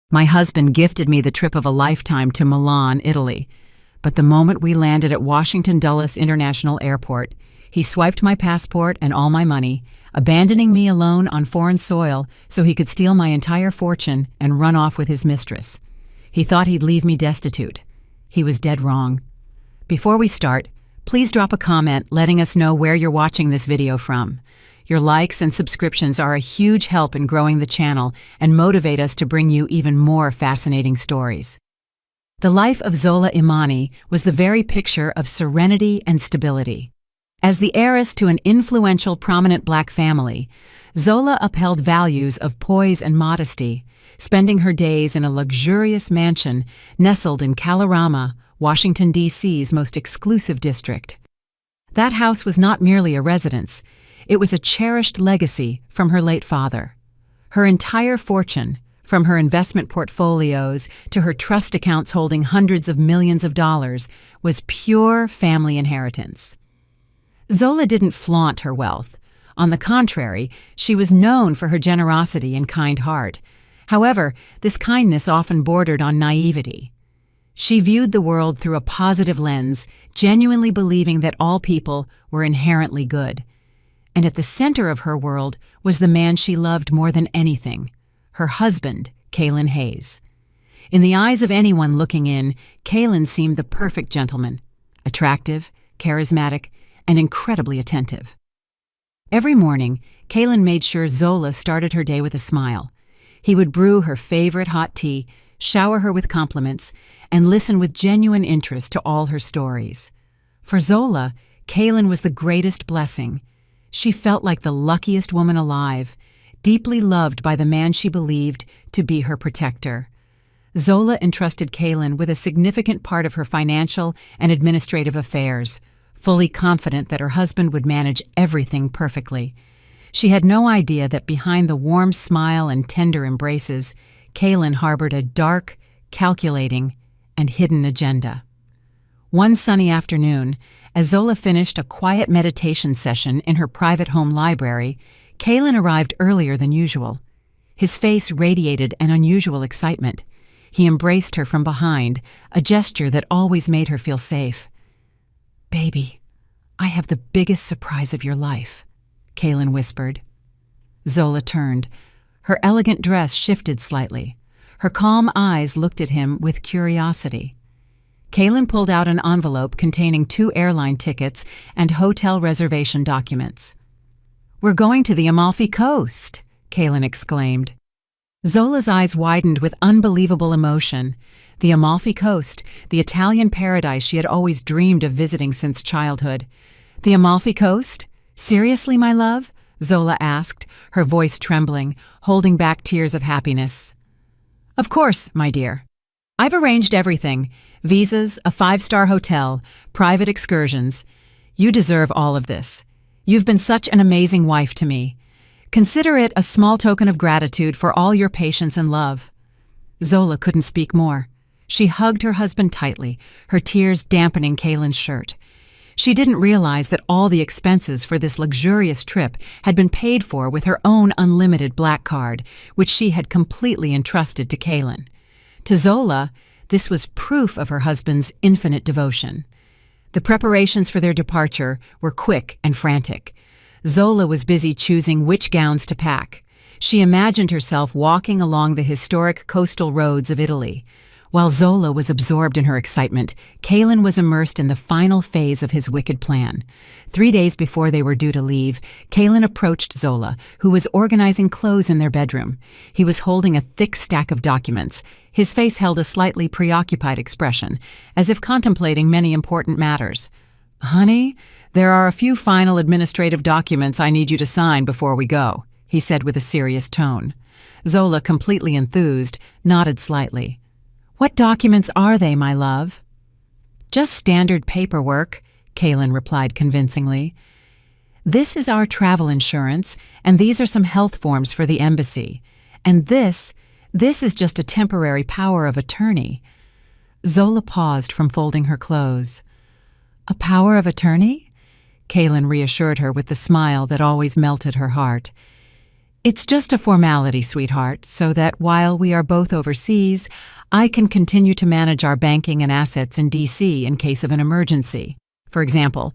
My husband gifted me the trip of a lifetime to Milan, Italy. But the moment we landed at Washington Dulles International Airport, he swiped my passport and all my money, abandoning me alone on foreign soil so he could steal my entire fortune and run off with his mistress. He thought he'd leave me destitute. He was dead wrong. Before we start, please drop a comment letting us know where you're watching this video from. Your likes and subscriptions are a huge help in growing the channel and motivate us to bring you even more fascinating stories. The life of Zola Imani was the very picture of serenity and stability. As the heiress to an influential, prominent black family, Zola upheld values of poise and modesty, spending her days in a luxurious mansion nestled in Kalorama, Washington, D.C.'s most exclusive district. That house was not merely a residence. It was a cherished legacy from her late father. Her entire fortune, from her investment portfolios to her trust accounts holding hundreds of millions of dollars, was pure family inheritance. Zola didn't flaunt her wealth. On the contrary, she was known for her generosity and kind heart. However, this kindness often bordered on naivety. She viewed the world through a positive lens, genuinely believing that all people were inherently good. And at the center of her world was the man she loved more than anything, her husband, Kalen Hayes. In the eyes of anyone looking in, Kalen seemed the perfect gentleman, attractive, charismatic, and incredibly attentive. Every morning, Kalen made sure Zola started her day with a smile. He would brew her favorite hot tea, shower her with compliments, and listen with genuine interest to all her stories. For Zola, Kalen was the greatest blessing. She felt like the luckiest woman alive, deeply loved by the man she believed to be her protector. Zola entrusted Kalen with a significant part of her financial and administrative affairs, fully confident that her husband would manage everything perfectly. She had no idea that behind the warm smile and tender embraces, Kalen harbored a dark, calculating, and hidden agenda. One sunny afternoon, as Zola finished a quiet meditation session in her private home library, Kalen arrived earlier than usual. His face radiated an unusual excitement. He embraced her from behind, a gesture that always made her feel safe. "Baby, I have the biggest surprise of your life," Kalen whispered. Zola turned. Her elegant dress shifted slightly. Her calm eyes looked at him with curiosity. Kalen pulled out an envelope containing 2 airline tickets and hotel reservation documents. "We're going to the Amalfi Coast," Kalen exclaimed. Zola's eyes widened with unbelievable emotion. The Amalfi Coast, the Italian paradise she had always dreamed of visiting since childhood. "The Amalfi Coast? Seriously, my love?" Zola asked, her voice trembling, holding back tears of happiness. "Of course, my dear. I've arranged everything. Visas, a 5-star hotel, private excursions. You deserve all of this. You've been such an amazing wife to me. Consider it a small token of gratitude for all your patience and love." Zola couldn't speak more. She hugged her husband tightly, her tears dampening Kalen's shirt. She didn't realize that all the expenses for this luxurious trip had been paid for with her own unlimited black card, which she had completely entrusted to Kalen. To Zola, this was proof of her husband's infinite devotion. The preparations for their departure were quick and frantic. Zola was busy choosing which gowns to pack. She imagined herself walking along the historic coastal roads of Italy. While Zola was absorbed in her excitement, Kalen was immersed in the final phase of his wicked plan. 3 days before they were due to leave, Kalen approached Zola, who was organizing clothes in their bedroom. He was holding a thick stack of documents. His face held a slightly preoccupied expression, as if contemplating many important matters. "Honey, there are a few final administrative documents I need you to sign before we go," he said with a serious tone. Zola, completely enthused, nodded slightly. "What documents are they, my love?" "Just standard paperwork," Kalen replied convincingly. "This is our travel insurance, and these are some health forms for the embassy. And this is just a temporary power of attorney." Zola paused from folding her clothes. "A power of attorney?" Kalen reassured her with the smile that always melted her heart. It's just a formality, sweetheart, so that while we are both overseas, I can continue to manage our banking and assets in D.C. in case of an emergency. For example,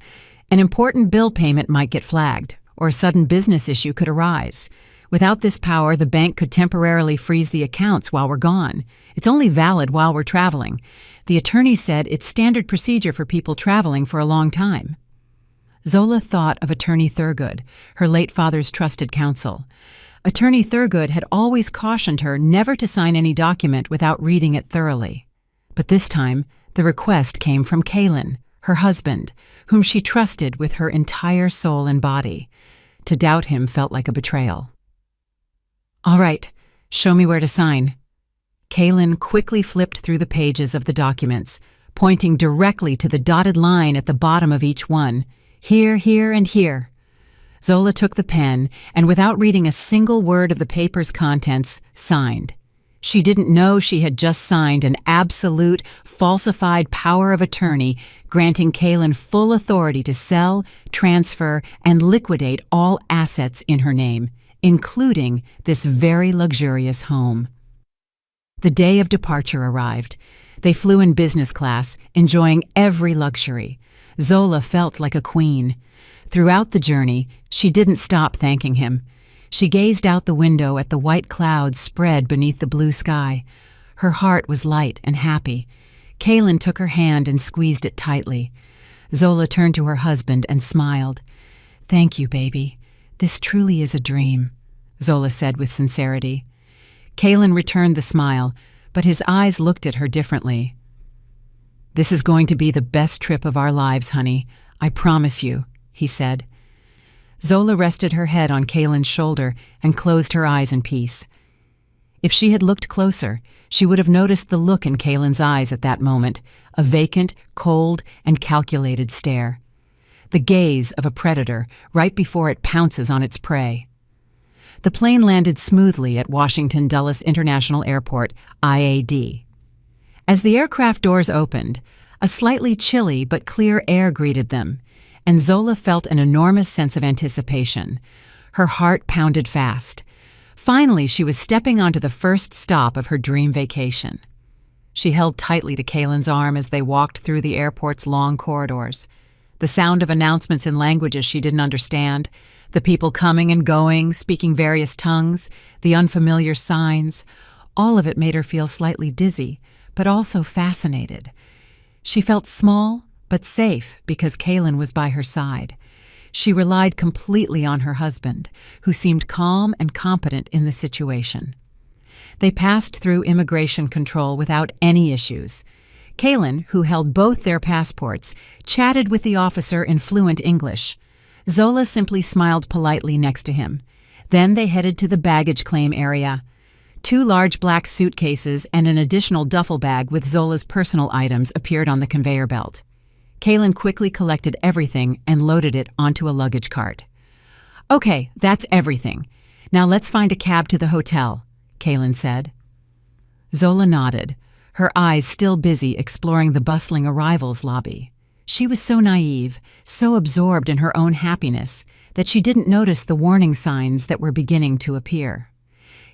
an important bill payment might get flagged, or a sudden business issue could arise. Without this power, the bank could temporarily freeze the accounts while we're gone. It's only valid while we're traveling. The attorney said it's standard procedure for people traveling for a long time. Zola thought of Attorney Thurgood, her late father's trusted counsel. Attorney Thurgood had always cautioned her never to sign any document without reading it thoroughly. But this time, the request came from Kaylin, her husband, whom she trusted with her entire soul and body. To doubt him felt like a betrayal. "All right, show me where to sign." Kaylin quickly flipped through the pages of the documents, pointing directly to the dotted line at the bottom of each one. Here, here, and here. Zola took the pen and, without reading a single word of the paper's contents, signed. She didn't know she had just signed an absolute, falsified power of attorney granting Kaylin full authority to sell, transfer, and liquidate all assets in her name, including this very luxurious home. The day of departure arrived. They flew in business class, enjoying every luxury. Zola felt like a queen. Throughout the journey, she didn't stop thanking him. She gazed out the window at the white clouds spread beneath the blue sky. Her heart was light and happy. Kaylin took her hand and squeezed it tightly. Zola turned to her husband and smiled. "Thank you, baby. This truly is a dream," Zola said with sincerity. Kaylin returned the smile, but his eyes looked at her differently. "This is going to be the best trip of our lives, honey. I promise you," he said. Zola rested her head on Kaylin's shoulder and closed her eyes in peace. If she had looked closer, she would have noticed the look in Kaylin's eyes at that moment, a vacant, cold, and calculated stare. The gaze of a predator right before it pounces on its prey. The plane landed smoothly at Washington Dulles International Airport, IAD. As the aircraft doors opened, a slightly chilly but clear air greeted them, and Zola felt an enormous sense of anticipation. Her heart pounded fast. Finally, she was stepping onto the first stop of her dream vacation. She held tightly to Kaylin's arm as they walked through the airport's long corridors. The sound of announcements in languages she didn't understand, the people coming and going, speaking various tongues, the unfamiliar signs, all of it made her feel slightly dizzy, but also fascinated. She felt small but safe because Kaylin was by her side. She relied completely on her husband, who seemed calm and competent in the situation. They passed through immigration control without any issues. Kaylin, who held both their passports, chatted with the officer in fluent English. Zola simply smiled politely next to him. Then they headed to the baggage claim area. 2 large black suitcases and an additional duffel bag with Zola's personal items appeared on the conveyor belt. Kaylin quickly collected everything and loaded it onto a luggage cart. "Okay, that's everything. Now let's find a cab to the hotel," Kaylin said. Zola nodded, her eyes still busy exploring the bustling arrivals lobby. She was so naive, so absorbed in her own happiness, that she didn't notice the warning signs that were beginning to appear.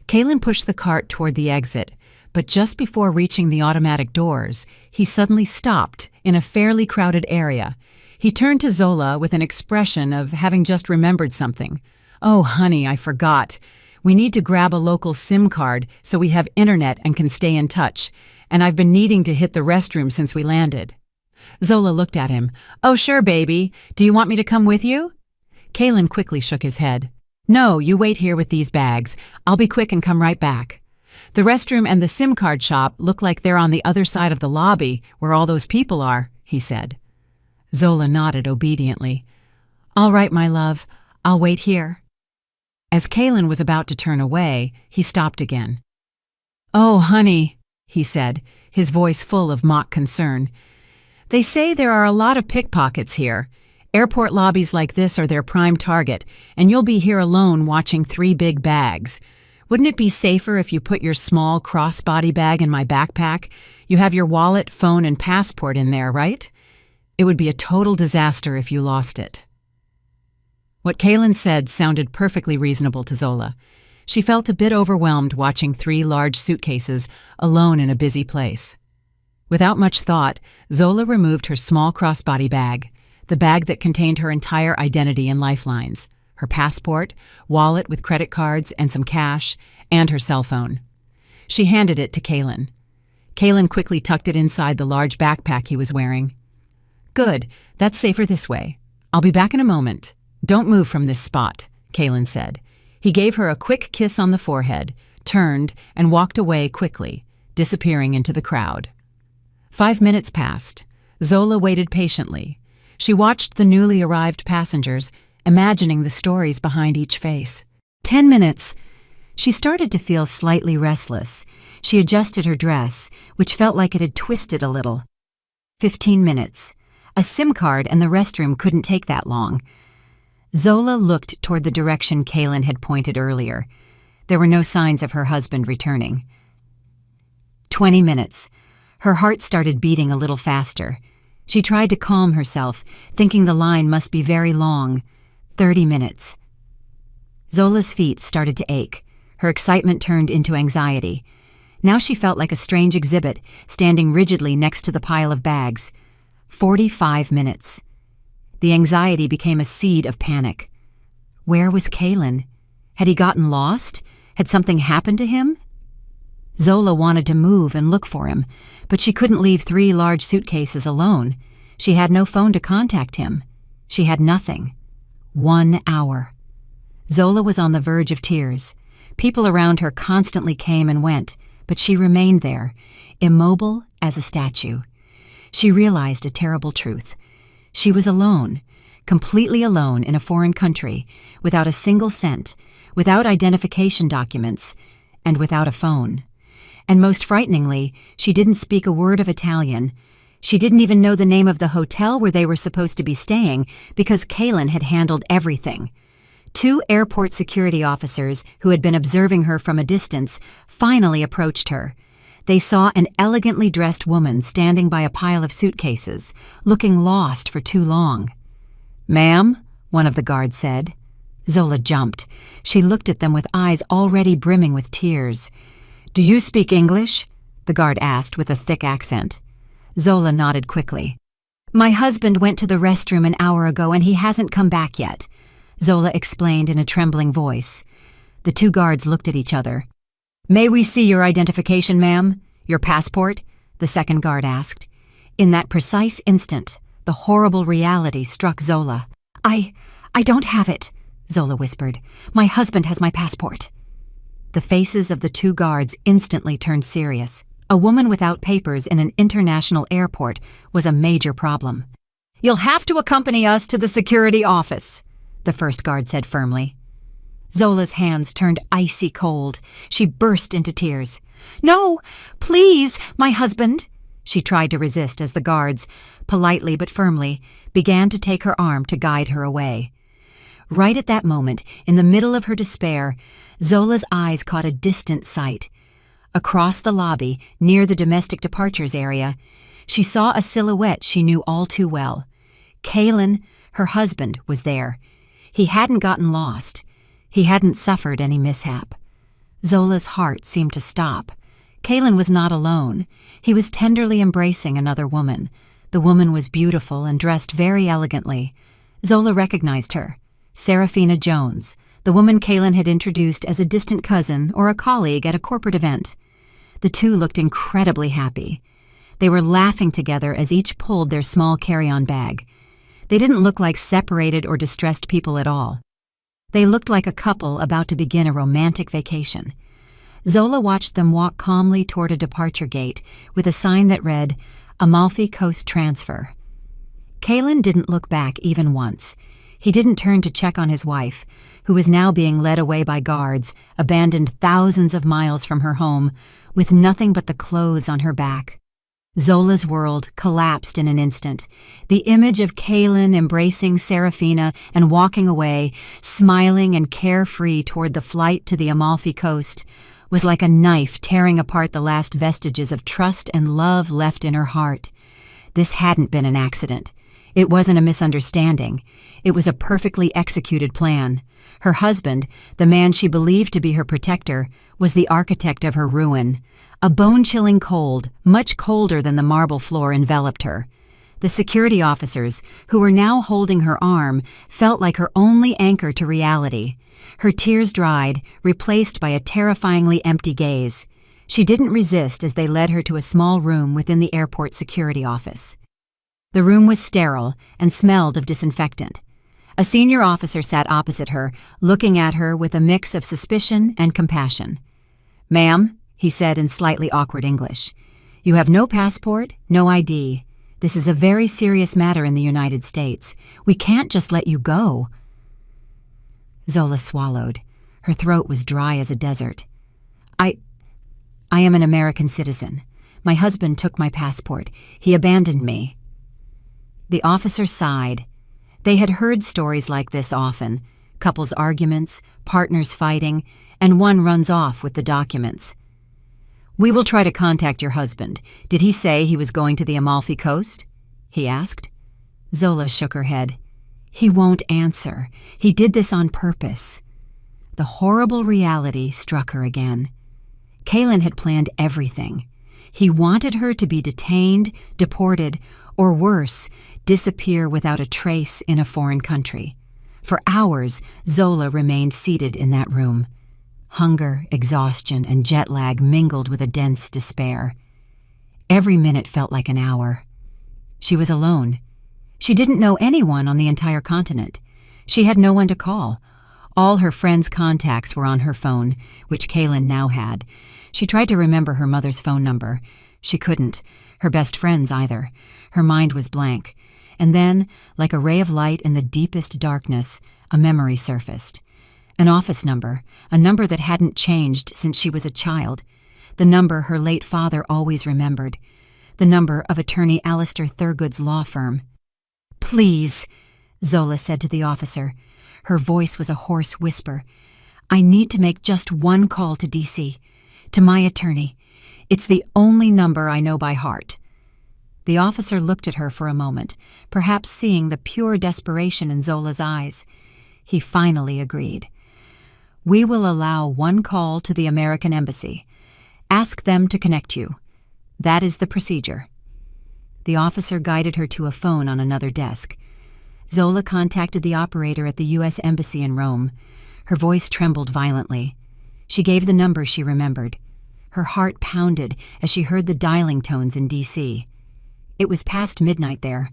Kaylin pushed the cart toward the exit, but just before reaching the automatic doors, he suddenly stopped in a fairly crowded area. He turned to Zola with an expression of having just remembered something. "Oh, honey, I forgot. We need to grab a local SIM card so we have internet and can stay in touch, and I've been needing to hit the restroom since we landed." Zola looked at him. "Oh, sure, baby. Do you want me to come with you?" Kaylin quickly shook his head. "No, you wait here with these bags. I'll be quick and come right back. The restroom and the SIM card shop look like they're on the other side of the lobby where all those people are," he said. Zola nodded obediently. "All right, my love. I'll wait here." As Kaylin was about to turn away, he stopped again. "Oh, honey," he said, his voice full of mock concern. "They say there are a lot of pickpockets here. Airport lobbies like this are their prime target, and you'll be here alone watching 3 big bags. Wouldn't it be safer if you put your small crossbody bag in my backpack? You have your wallet, phone, and passport in there, right? It would be a total disaster if you lost it." What Kaylin said sounded perfectly reasonable to Zola. She felt a bit overwhelmed watching 3 large suitcases alone in a busy place. Without much thought, Zola removed her small crossbody bag, the bag that contained her entire identity and lifelines, her passport, wallet with credit cards and some cash, and her cell phone. She handed it to Kalen. Kalen quickly tucked it inside the large backpack he was wearing. "Good, that's safer this way. I'll be back in a moment. Don't move from this spot," Kalen said. He gave her a quick kiss on the forehead, turned, and walked away quickly, disappearing into the crowd. 5 minutes passed. Zola waited patiently. She watched the newly arrived passengers, imagining the stories behind each face. 10 minutes. She started to feel slightly restless. She adjusted her dress, which felt like it had twisted a little. 15 minutes. A SIM card and the restroom couldn't take that long. Zola looked toward the direction Kalen had pointed earlier. There were no signs of her husband returning. 20 minutes. Her heart started beating a little faster. She tried to calm herself, thinking the line must be very long. 30 minutes. Zola's feet started to ache. Her excitement turned into anxiety. Now she felt like a strange exhibit, standing rigidly next to the pile of bags. 45 minutes. The anxiety became a seed of panic. Where was Kalen? Had he gotten lost? Had something happened to him? Zola wanted to move and look for him, but she couldn't leave 3 large suitcases alone. She had no phone to contact him. She had nothing. 1 hour. Zola was on the verge of tears. People around her constantly came and went, but she remained there, immobile as a statue. She realized a terrible truth. She was alone, completely alone in a foreign country, without a single cent, without identification documents, and without a phone. And most frighteningly, she didn't speak a word of Italian. She didn't even know the name of the hotel where they were supposed to be staying because Kalen had handled everything. 2 airport security officers who had been observing her from a distance finally approached her. They saw an elegantly dressed woman standing by a pile of suitcases, looking lost for too long. "Ma'am," one of the guards said. Zola jumped. She looked at them with eyes already brimming with tears. "Do you speak English?" the guard asked with a thick accent. Zola nodded quickly. "My husband went to the restroom an hour ago and he hasn't come back yet," Zola explained in a trembling voice. The 2 guards looked at each other. "May we see your identification, ma'am? Your passport?" the second guard asked. In that precise instant, the horrible reality struck Zola. I don't have it," Zola whispered. "My husband has my passport." The faces of the 2 guards instantly turned serious. A woman without papers in an international airport was a major problem. "You'll have to accompany us to the security office," the first guard said firmly. Zola's hands turned icy cold. She burst into tears. "No, please, my husband." She tried to resist as the guards, politely but firmly, began to take her arm to guide her away. Right at that moment, in the middle of her despair, Zola's eyes caught a distant sight. Across the lobby, near the domestic departures area, she saw a silhouette she knew all too well. Kalen, her husband, was there. He hadn't gotten lost. He hadn't suffered any mishap. Zola's heart seemed to stop. Kalen was not alone. He was tenderly embracing another woman. The woman was beautiful and dressed very elegantly. Zola recognized her. Serafina Jones, the woman Kalen had introduced as a distant cousin or a colleague at a corporate event. The 2 looked incredibly happy. They were laughing together as each pulled their small carry-on bag. They didn't look like separated or distressed people at all. They looked like a couple about to begin a romantic vacation. Zola watched them walk calmly toward a departure gate with a sign that read, Amalfi Coast Transfer. Kalen didn't look back even once. He didn't turn to check on his wife, who was now being led away by guards, abandoned thousands of miles from her home, with nothing but the clothes on her back. Zola's world collapsed in an instant. The image of Kalen embracing Serafina and walking away, smiling and carefree toward the flight to the Amalfi Coast, was like a knife tearing apart the last vestiges of trust and love left in her heart. This hadn't been an accident. It wasn't a misunderstanding. It was a perfectly executed plan. Her husband, the man she believed to be her protector, was the architect of her ruin. A bone-chilling cold, much colder than the marble floor, enveloped her. The security officers, who were now holding her arm, felt like her only anchor to reality. Her tears dried, replaced by a terrifyingly empty gaze. She didn't resist as they led her to a small room within the airport security office. The room was sterile and smelled of disinfectant. A senior officer sat opposite her, looking at her with a mix of suspicion and compassion. "Ma'am," he said in slightly awkward English, "you have no passport, no ID. This is a very serious matter in the United States. We can't just let you go." Zola swallowed. Her throat was dry as a desert. I am an American citizen. My husband took my passport. He abandoned me." The officer sighed. They had heard stories like this often: couples' arguments, partners fighting, and one runs off with the documents. "We will try to contact your husband. Did he say he was going to the Amalfi Coast?" he asked. Zola shook her head. "He won't answer. He did this on purpose." The horrible reality struck her again. Kaylin had planned everything. He wanted her to be detained, deported, or worse, disappear without a trace in a foreign country. For hours, Zola remained seated in that room. Hunger, exhaustion, and jet lag mingled with a dense despair. Every minute felt like an hour. She was alone. She didn't know anyone on the entire continent. She had no one to call. All her friends' contacts were on her phone, which Kaylin now had. She tried to remember her mother's phone number. She couldn't. Her best friends either. Her mind was blank. And then, like a ray of light in the deepest darkness, a memory surfaced. An office number, a number that hadn't changed since she was a child. The number her late father always remembered. The number of attorney Alistair Thurgood's law firm. "Please," Zola said to the officer. Her voice was a hoarse whisper. "I need to make just one call to D.C., to my attorney. It's the only number I know by heart." The officer looked at her for a moment, perhaps seeing the pure desperation in Zola's eyes. He finally agreed. "We will allow one call to the American Embassy. Ask them to connect you. That is the procedure." The officer guided her to a phone on another desk. Zola contacted the operator at the U.S. Embassy in Rome. Her voice trembled violently. She gave the number she remembered. Her heart pounded as she heard the dialing tones in D.C. It was past midnight there.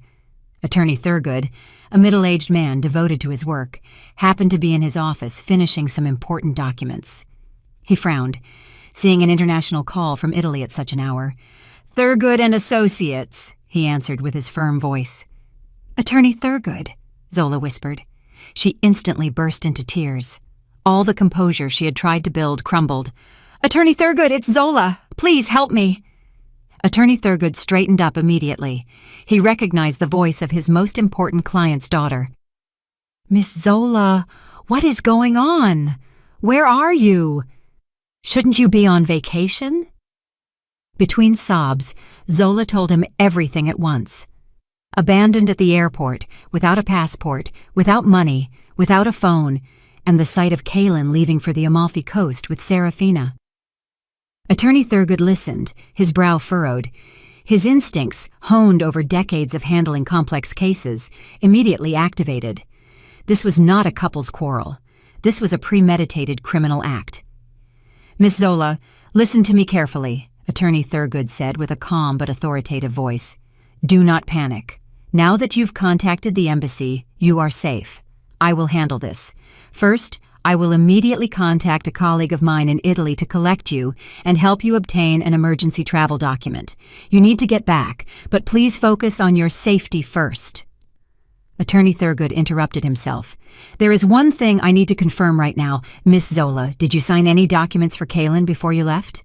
Attorney Thurgood, a middle-aged man devoted to his work, happened to be in his office finishing some important documents. He frowned, seeing an international call from Italy at such an hour. "Thurgood and Associates," he answered with his firm voice. "Attorney Thurgood," Zola whispered. She instantly burst into tears. All the composure she had tried to build crumbled. "Attorney Thurgood, it's Zola. Please help me." Attorney Thurgood straightened up immediately. He recognized the voice of his most important client's daughter. "Miss Zola, what is going on? Where are you? Shouldn't you be on vacation?" Between sobs, Zola told him everything at once. Abandoned at the airport, without a passport, without money, without a phone, and the sight of Kaylin leaving for the Amalfi Coast with Serafina. Attorney Thurgood listened, his brow furrowed. His instincts, honed over decades of handling complex cases, immediately activated. This was not a couple's quarrel. This was a premeditated criminal act. "Miss Zola, listen to me carefully," Attorney Thurgood said with a calm but authoritative voice. "Do not panic. Now that you've contacted the embassy, you are safe. I will handle this. First, I will immediately contact a colleague of mine in Italy to collect you and help you obtain an emergency travel document. You need to get back, but please focus on your safety first." Attorney Thurgood interrupted himself. "There is one thing I need to confirm right now. Miss Zola, did you sign any documents for Kaylin before you left?"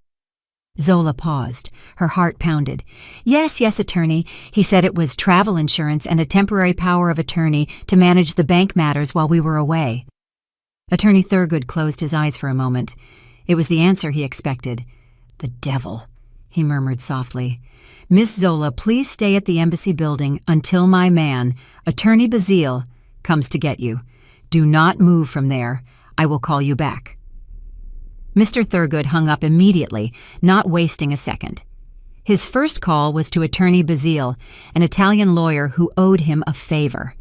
Zola paused. Her heart pounded. Yes, attorney. He said it was travel insurance and a temporary power of attorney to manage the bank matters while we were away." Attorney Thurgood closed his eyes for a moment. It was the answer he expected. The devil. he murmured softly. "Miss Zola, please stay at the embassy building until my man, Attorney Bazile, comes to get you. Do not move from there. I will call you back." Mr. Thurgood hung up immediately, not wasting a second. His first call was to Attorney Bazile, an Italian lawyer who owed him a favor.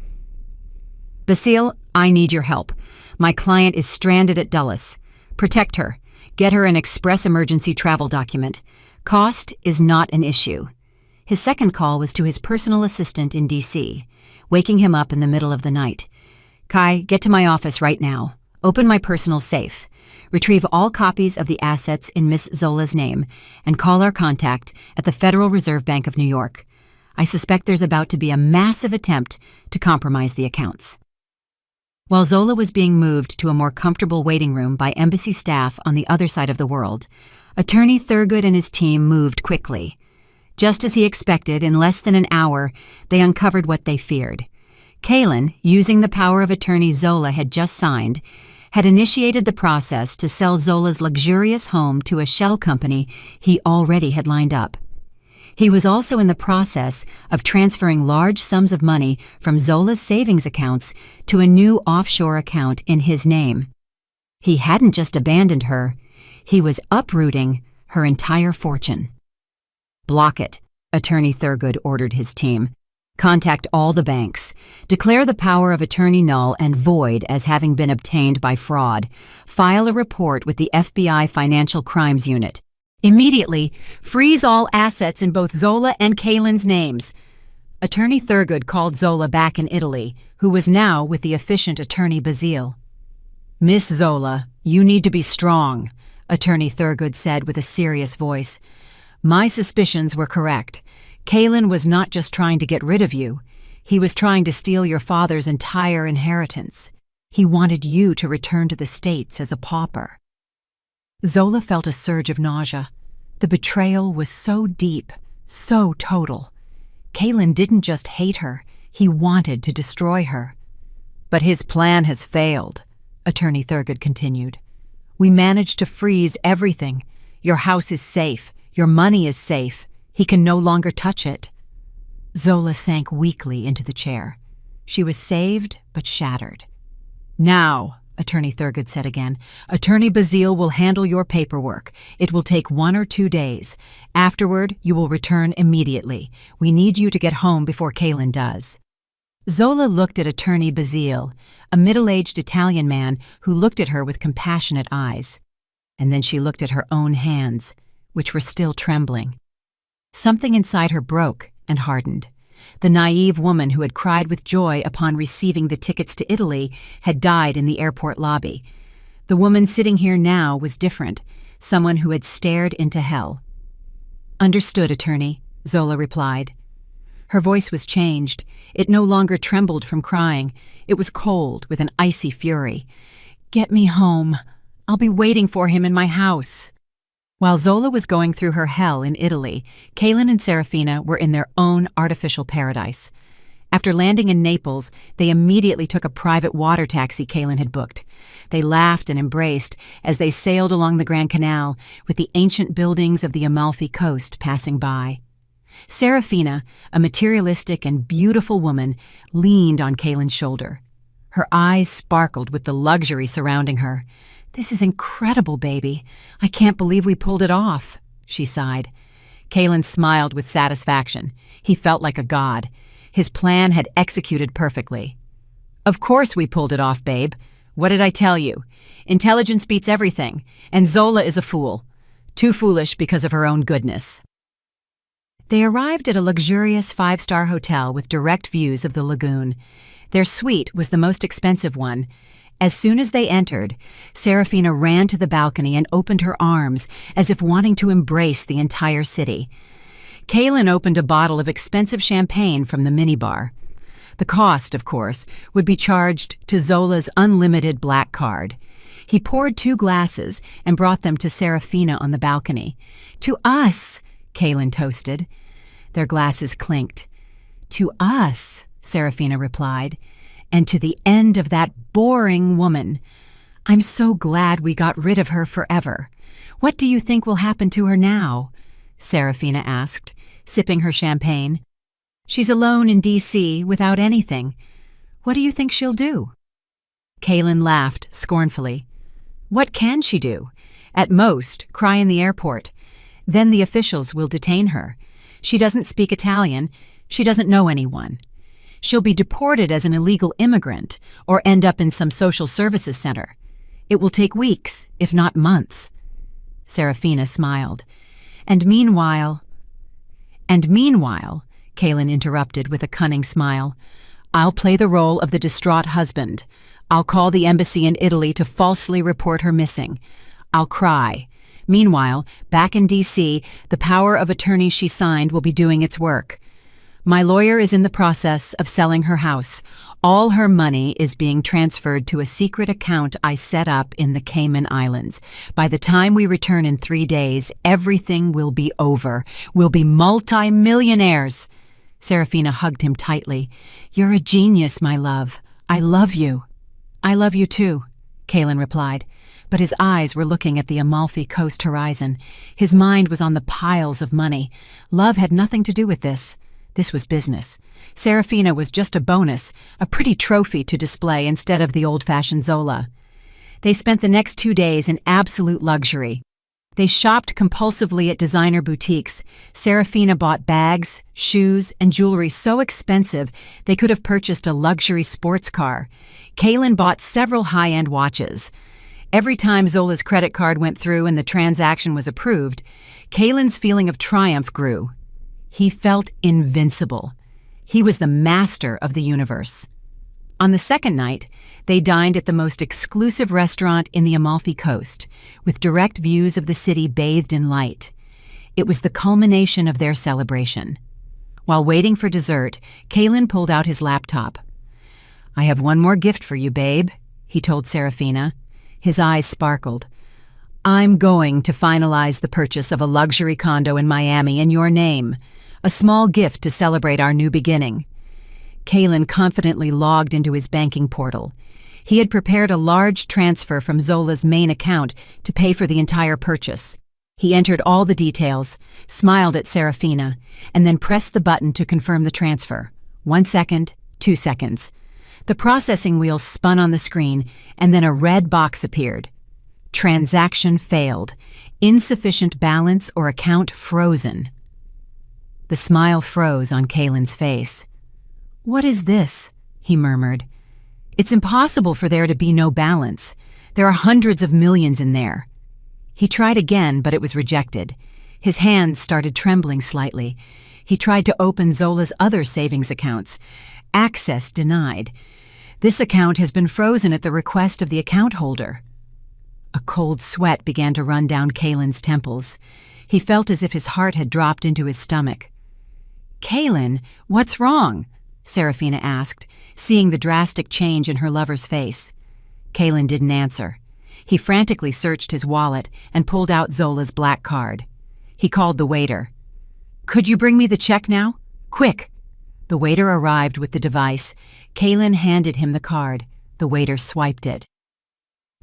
"Bazile, I need your help. My client is stranded at Dulles. Protect her. Get her an express emergency travel document. Cost is not an issue." His second call was to his personal assistant in D.C., waking him up in the middle of the night. "Kai, get to my office right now. Open my personal safe. Retrieve all copies of the assets in Miss Zola's name, and call our contact at the Federal Reserve Bank of New York. I suspect there's about to be a massive attempt to compromise the accounts." While Zola was being moved to a more comfortable waiting room by embassy staff on the other side of the world, Attorney Thurgood and his team moved quickly. Just as he expected, in less than an hour, they uncovered what they feared. Kalin, using the power of attorney Zola had just signed, had initiated the process to sell Zola's luxurious home to a shell company he already had lined up. He was also in the process of transferring large sums of money from Zola's savings accounts to a new offshore account in his name. He hadn't just abandoned her, he was uprooting her entire fortune. "Block it," Attorney Thurgood ordered his team. "Contact all the banks. Declare the power of attorney null and void as having been obtained by fraud. File a report with the FBI Financial Crimes Unit. Immediately, freeze all assets in both Zola and Kalin's names." Attorney Thurgood called Zola back in Italy, who was now with the efficient Attorney Bazile. "Miss Zola, you need to be strong," Attorney Thurgood said with a serious voice. "My suspicions were correct. Kalin was not just trying to get rid of you. He was trying to steal your father's entire inheritance. He wanted you to return to the States as a pauper." Zola felt a surge of nausea. The betrayal was so deep, so total. Kalin didn't just hate her, he wanted to destroy her. "But his plan has failed," Attorney Thurgood continued. "We managed to freeze everything. Your house is safe. Your money is safe. He can no longer touch it." Zola sank weakly into the chair. She was saved, but shattered. "Now," Attorney Thurgood said again, "Attorney Bazile will handle your paperwork. It will take 1 or 2 days. Afterward, you will return immediately. We need you to get home before Kalin does." Zola looked at Attorney Bazile, a middle-aged Italian man who looked at her with compassionate eyes. And then she looked at her own hands, which were still trembling. Something inside her broke and hardened. The naive woman who had cried with joy upon receiving the tickets to Italy had died in the airport lobby. The woman sitting here now was different, someone who had stared into hell. "Understood, Attorney," Zola replied. Her voice was changed. It no longer trembled from crying. It was cold with an icy fury. "Get me home. I'll be waiting for him in my house." While Zola was going through her hell in Italy, Kalin and Serafina were in their own artificial paradise. After landing in Naples, they immediately took a private water taxi Kalin had booked. They laughed and embraced as they sailed along the Grand Canal, with the ancient buildings of the Amalfi Coast passing by. Serafina, a materialistic and beautiful woman, leaned on Kalin's shoulder. Her eyes sparkled with the luxury surrounding her. "This is incredible, baby. I can't believe we pulled it off," she sighed. Kalin smiled with satisfaction. He felt like a god. His plan had executed perfectly. "Of course we pulled it off, babe. What did I tell you? Intelligence beats everything, and Zola is a fool. Too foolish because of her own goodness." They arrived at a luxurious 5-star hotel with direct views of the lagoon. Their suite was the most expensive one. As soon as they entered, Serafina ran to the balcony and opened her arms as if wanting to embrace the entire city. Kalin opened a bottle of expensive champagne from the minibar. The cost, of course, would be charged to Zola's unlimited black card. He poured 2 glasses and brought them to Serafina on the balcony. "To us," Kalin toasted. Their glasses clinked. "To us," Serafina replied. "And to the end of that boring woman. I'm so glad we got rid of her forever. What do you think will happen to her now?" Serafina asked, sipping her champagne. She's alone in D.C. without anything. What do you think she'll do? Kaylin laughed scornfully. What can she do? At most, cry in the airport. Then the officials will detain her. She doesn't speak Italian. She doesn't know anyone. She'll be deported as an illegal immigrant or end up in some social services center. It will take weeks, if not months. Serafina smiled. And meanwhile, Kaylin interrupted with a cunning smile, I'll play the role of the distraught husband. I'll call the embassy in Italy to falsely report her missing. I'll cry. Meanwhile, back in D.C., the power of attorney she signed will be doing its work. My lawyer is in the process of selling her house. All her money is being transferred to a secret account I set up in the Cayman Islands. By the time we return in 3 days, everything will be over. We'll be multi-millionaires. Serafina hugged him tightly. You're a genius, my love. I love you. I love you too, Kaylin replied, but his eyes were looking at the Amalfi Coast horizon. His mind was on the piles of money. Love had nothing to do with this. This was business. Serafina was just a bonus, a pretty trophy to display instead of the old-fashioned Zola. They spent the next 2 days in absolute luxury. They shopped compulsively at designer boutiques. Serafina bought bags, shoes, and jewelry so expensive they could have purchased a luxury sports car. Kaylin bought several high-end watches. Every time Zola's credit card went through and the transaction was approved, Kaylin's feeling of triumph grew. He felt invincible. He was the master of the universe. On the second night, they dined at the most exclusive restaurant in the Amalfi Coast, with direct views of the city bathed in light. It was the culmination of their celebration. While waiting for dessert, Kaylin pulled out his laptop. I have one more gift for you, babe, he told Serafina. His eyes sparkled. I'm going to finalize the purchase of a luxury condo in Miami in your name. A small gift to celebrate our new beginning. Kaylin confidently logged into his banking portal. He had prepared a large transfer from Zola's main account to pay for the entire purchase. He entered all the details, smiled at Serafina, and then pressed the button to confirm the transfer. 1 second, 2 seconds. The processing wheel spun on the screen, and then a red box appeared. Transaction failed. Insufficient balance or account frozen. The smile froze on Kaylin's face. What is this? He murmured. It's impossible for there to be no balance. There are hundreds of millions in there. He tried again, but it was rejected. His hands started trembling slightly. He tried to open Zola's other savings accounts. Access denied. This account has been frozen at the request of the account holder. A cold sweat began to run down Kaylin's temples. He felt as if his heart had dropped into his stomach. Kaylin, what's wrong? Serafina asked, seeing the drastic change in her lover's face. Kaylin didn't answer. He frantically searched his wallet and pulled out Zola's black card. He called the waiter. Could you bring me the check now? Quick! The waiter arrived with the device. Kaylin handed him the card. The waiter swiped it.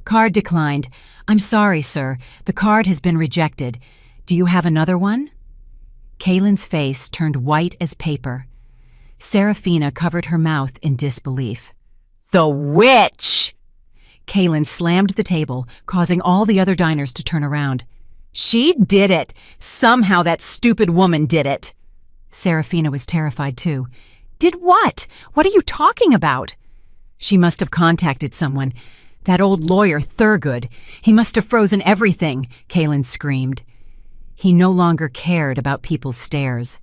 Card declined. I'm sorry, sir. The card has been rejected. Do you have another one? Kaylin's face turned white as paper. Serafina covered her mouth in disbelief. The witch! Kaylin slammed the table, causing all the other diners to turn around. She did it! Somehow that stupid woman did it! Serafina was terrified too. Did what? What are you talking about? She must have contacted someone. That old lawyer Thurgood. He must have frozen everything, Kaylin screamed. He no longer cared about people's stares.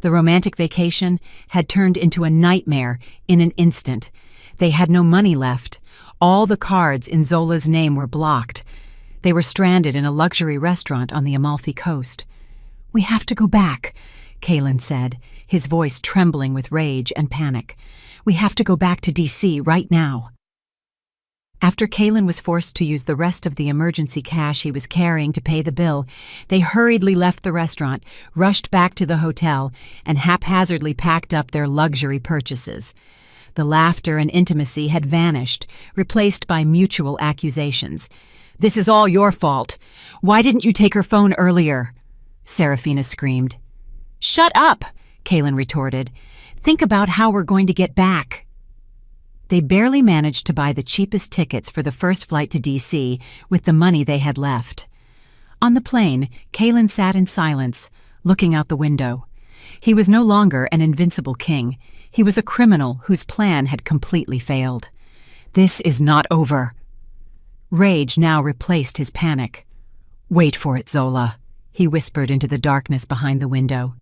The romantic vacation had turned into a nightmare in an instant. They had no money left. All the cards in Zola's name were blocked. They were stranded in a luxury restaurant on the Amalfi Coast. We have to go back, Kaylin said, his voice trembling with rage and panic. We have to go back to D.C. right now. After Kaylin was forced to use the rest of the emergency cash he was carrying to pay the bill, they hurriedly left the restaurant, rushed back to the hotel, and haphazardly packed up their luxury purchases. The laughter and intimacy had vanished, replaced by mutual accusations. This is all your fault. Why didn't you take her phone earlier? Serafina screamed. "Shut up," Kaylin retorted. "Think about how we're going to get back." They barely managed to buy the cheapest tickets for the first flight to D.C. with the money they had left. On the plane, Kaylin sat in silence, looking out the window. He was no longer an invincible king. He was a criminal whose plan had completely failed. This is not over. Rage now replaced his panic. "Wait for it, Zola," he whispered into the darkness behind the window.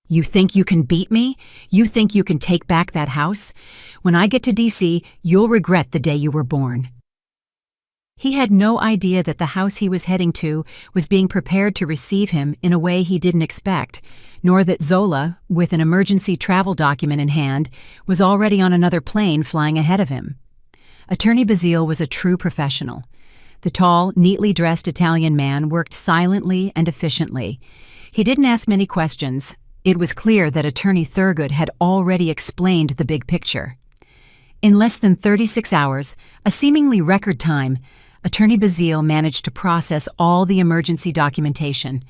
"You think you can beat me? You think you can take back that house? When I get to D.C., you'll regret the day you were born." He had no idea that the house he was heading to was being prepared to receive him in a way he didn't expect, nor that Zola, with an emergency travel document in hand, was already on another plane flying ahead of him. Attorney Bazile was a true professional. The tall, neatly dressed Italian man worked silently and efficiently. He didn't ask many questions. It was clear that Attorney Thurgood had already explained the big picture. In less than 36 hours, a seemingly record time, Attorney Bazile managed to process all the emergency documentation.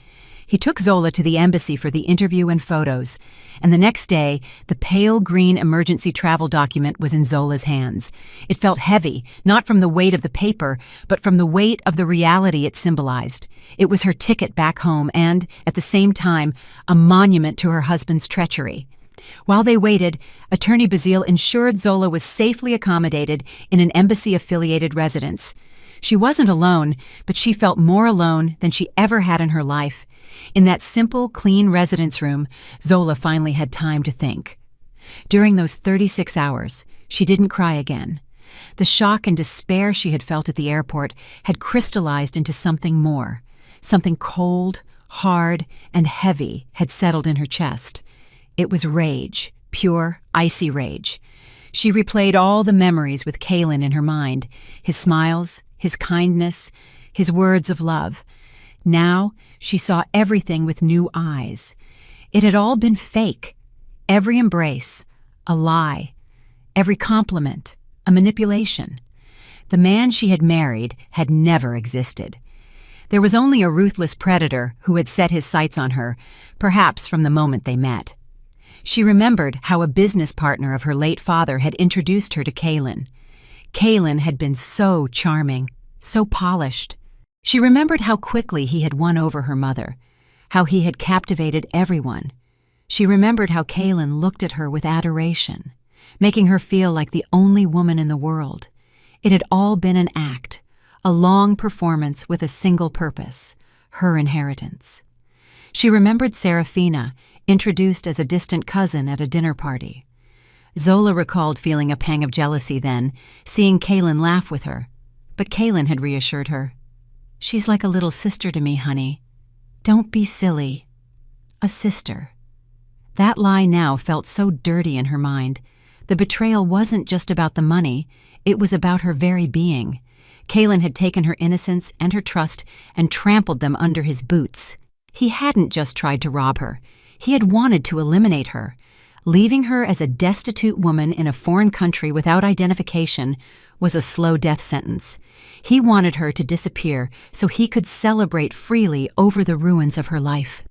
He took Zola to the embassy for the interview and photos, and the next day, the pale green emergency travel document was in Zola's hands. It felt heavy, not from the weight of the paper, but from the weight of the reality it symbolized. It was her ticket back home and, at the same time, a monument to her husband's treachery. While they waited, Attorney Bazile ensured Zola was safely accommodated in an embassy-affiliated residence. She wasn't alone, but she felt more alone than she ever had in her life. In that simple, clean residence room, Zola finally had time to think. During those 36 hours, she didn't cry again. The shock and despair she had felt at the airport had crystallized into something more. Something cold, hard, and heavy had settled in her chest. It was rage, pure, icy rage. She replayed all the memories with Kaylin in her mind, his smiles, his kindness, his words of love. Now she saw everything with new eyes. It had all been fake. Every embrace, a lie. Every compliment, a manipulation. The man she had married had never existed. There was only a ruthless predator who had set his sights on her, perhaps from the moment they met. She remembered how a business partner of her late father had introduced her to Kaylin. Kaylin had been so charming, so polished. She remembered how quickly he had won over her mother, how he had captivated everyone. She remembered how Kaylin looked at her with adoration, making her feel like the only woman in the world. It had all been an act, a long performance with a single purpose, her inheritance. She remembered Serafina, introduced as a distant cousin at a dinner party. Zola recalled feeling a pang of jealousy then, seeing Kaylin laugh with her. But Kaylin had reassured her. "She's like a little sister to me, honey. Don't be silly. A sister." That lie now felt so dirty in her mind. The betrayal wasn't just about the money, it was about her very being. Kaylin had taken her innocence and her trust and trampled them under his boots. He hadn't just tried to rob her. He had wanted to eliminate her. Leaving her as a destitute woman in a foreign country without identification was a slow death sentence. He wanted her to disappear so he could celebrate freely over the ruins of her life.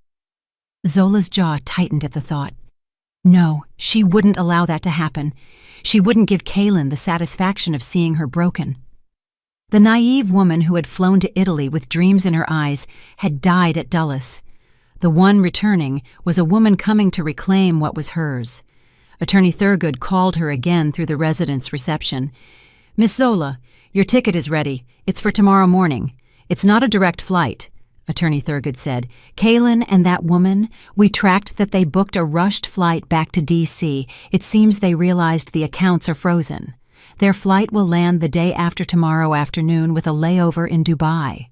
Zola's jaw tightened at the thought. No, she wouldn't allow that to happen. She wouldn't give Kaylin the satisfaction of seeing her broken. The naive woman who had flown to Italy with dreams in her eyes had died at Dulles. The one returning was a woman coming to reclaim what was hers. Attorney Thurgood called her again through the residence reception. "Miss Zola, your ticket is ready. It's for tomorrow morning. It's not a direct flight," Attorney Thurgood said. "Kaylin and that woman, we tracked that they booked a rushed flight back to D.C. It seems they realized the accounts are frozen. Their flight will land the day after tomorrow afternoon with a layover in Dubai."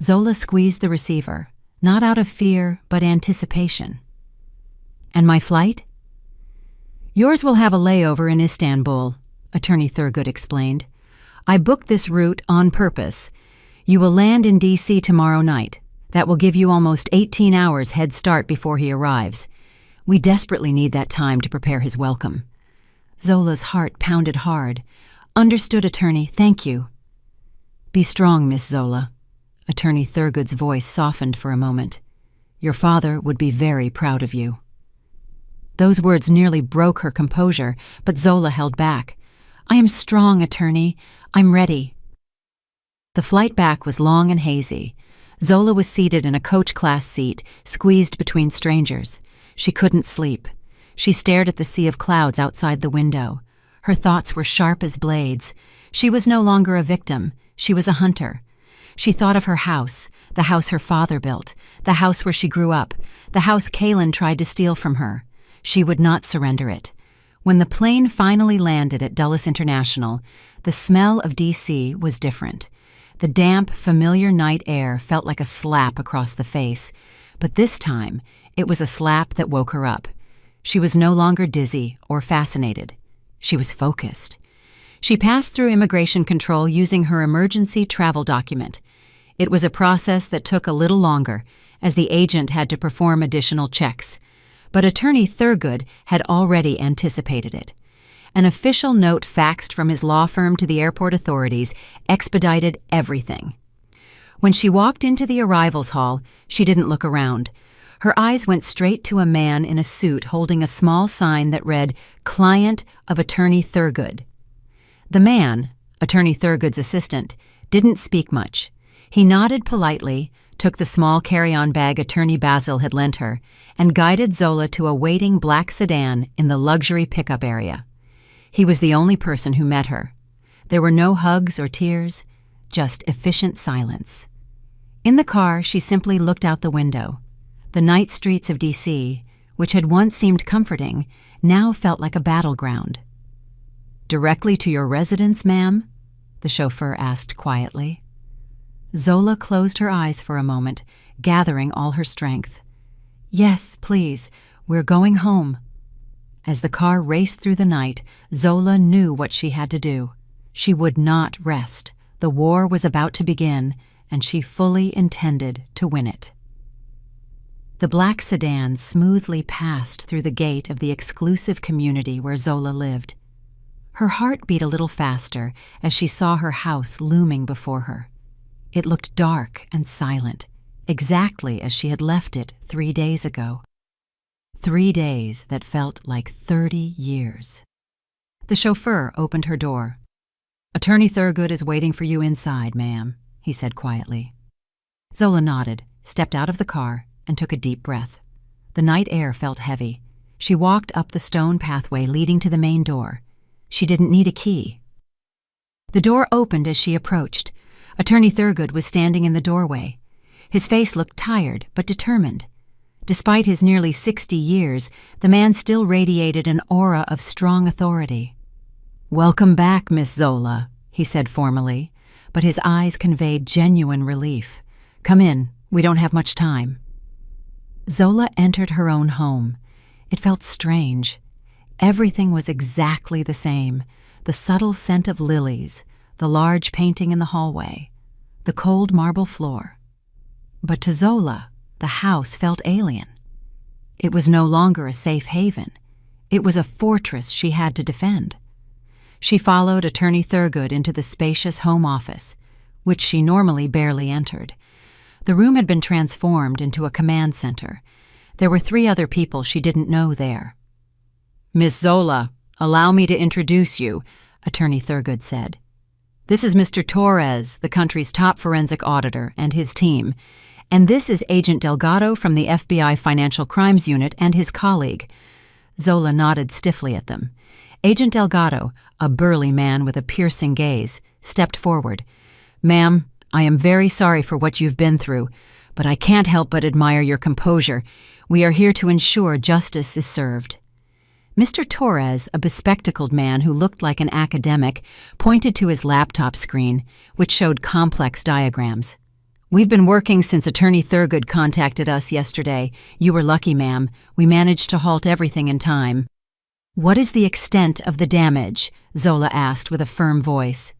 Zola squeezed the receiver, not out of fear, but anticipation. "And my flight?" "Yours will have a layover in Istanbul," Attorney Thurgood explained. "I booked this route on purpose. You will land in D.C. tomorrow night. That will give you almost 18 hours head start before he arrives. We desperately need that time to prepare his welcome." Zola's heart pounded hard. "Understood, attorney. Thank you." "Be strong, Miss Zola." Attorney Thurgood's voice softened for a moment. Your father would be very proud of you." Those words nearly broke her composure, but Zola held back. "I am strong, attorney. I'm ready." The flight back was long and hazy. Zola was seated in a coach class seat, squeezed between strangers. She couldn't sleep. She stared at the sea of clouds outside the window. Her thoughts were sharp as blades. She was no longer a victim. She was a hunter. She thought of her house, the house her father built, the house where she grew up, the house Kaylin tried to steal from her. She would not surrender it. When the plane finally landed at Dulles International, the smell of D.C. was different. The damp, familiar night air felt like a slap across the face, but this time it was a slap that woke her up. She was no longer dizzy or fascinated. She was focused. She passed through immigration control using her emergency travel document. It was a process that took a little longer, as the agent had to perform additional checks. But Attorney Thurgood had already anticipated it. An official note faxed from his law firm to the airport authorities expedited everything. When she walked into the arrivals hall, she didn't look around. Her eyes went straight to a man in a suit holding a small sign that read, "Client of Attorney Thurgood." The man, Attorney Thurgood's assistant, didn't speak much. He nodded politely, took the small carry-on bag Attorney Basil had lent her, and guided Zola to a waiting black sedan in the luxury pickup area. He was the only person who met her. There were no hugs or tears, just efficient silence. In the car, she simply looked out the window. The night streets of D.C., which had once seemed comforting, now felt like a battleground. "Directly to your residence, ma'am?" the chauffeur asked quietly. Zola closed her eyes for a moment, gathering all her strength. "Yes, please. We're going home." As the car raced through the night, Zola knew what she had to do. She would not rest. The war was about to begin, and she fully intended to win it. The black sedan smoothly passed through the gate of the exclusive community where Zola lived. Her heart beat a little faster as she saw her house looming before her. It looked dark and silent, exactly as she had left it 3 days ago. 3 days that felt like 30 years. The chauffeur opened her door. "Attorney Thurgood is waiting for you inside, ma'am," he said quietly. Zola nodded, stepped out of the car, and took a deep breath. The night air felt heavy. She walked up the stone pathway leading to the main door. She didn't need a key. The door opened as she approached. Attorney Thurgood was standing in the doorway. His face looked tired but determined. Despite his nearly 60 years, the man still radiated an aura of strong authority. "Welcome back, Miss Zola," he said formally, but his eyes conveyed genuine relief. "Come in, we don't have much time." Zola entered her own home. It felt strange. Everything was exactly the same: the subtle scent of lilies, the large painting in the hallway, the cold marble floor. But to Zola, the house felt alien. It was no longer a safe haven. It was a fortress she had to defend. She followed Attorney Thurgood into the spacious home office, which she normally barely entered. The room had been transformed into a command center. There were 3 other people she didn't know there. "Miss Zola, allow me to introduce you," Attorney Thurgood said. "This is Mr. Torres, the country's top forensic auditor, and his team. And this is Agent Delgado from the FBI Financial Crimes Unit and his colleague." Zola nodded stiffly at them. Agent Delgado, a burly man with a piercing gaze, stepped forward. "Ma'am, I am very sorry for what you've been through, but I can't help but admire your composure. We are here to ensure justice is served." Mr. Torres, a bespectacled man who looked like an academic, pointed to his laptop screen, which showed complex diagrams. "We've been working since Attorney Thurgood contacted us yesterday. You were lucky, ma'am. We managed to halt everything in time." "What is the extent of the damage?" Zola asked with a firm voice.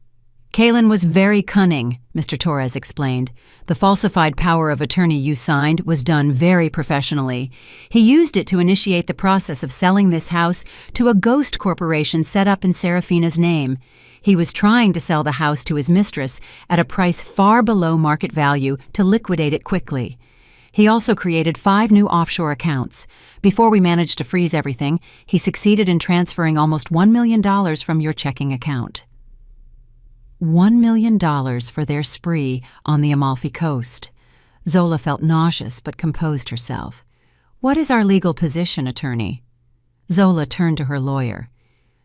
"Kaylin was very cunning," Mr. Torres explained. "The falsified power of attorney you signed was done very professionally. He used it to initiate the process of selling this house to a ghost corporation set up in Serafina's name. He was trying to sell the house to his mistress at a price far below market value to liquidate it quickly. He also created 5 new offshore accounts. Before we managed to freeze everything, he succeeded in transferring almost $1 million from your checking account. $1 million for their spree on the Amalfi Coast. Zola felt nauseous but composed herself. "What is our legal position, attorney?" Zola turned to her lawyer.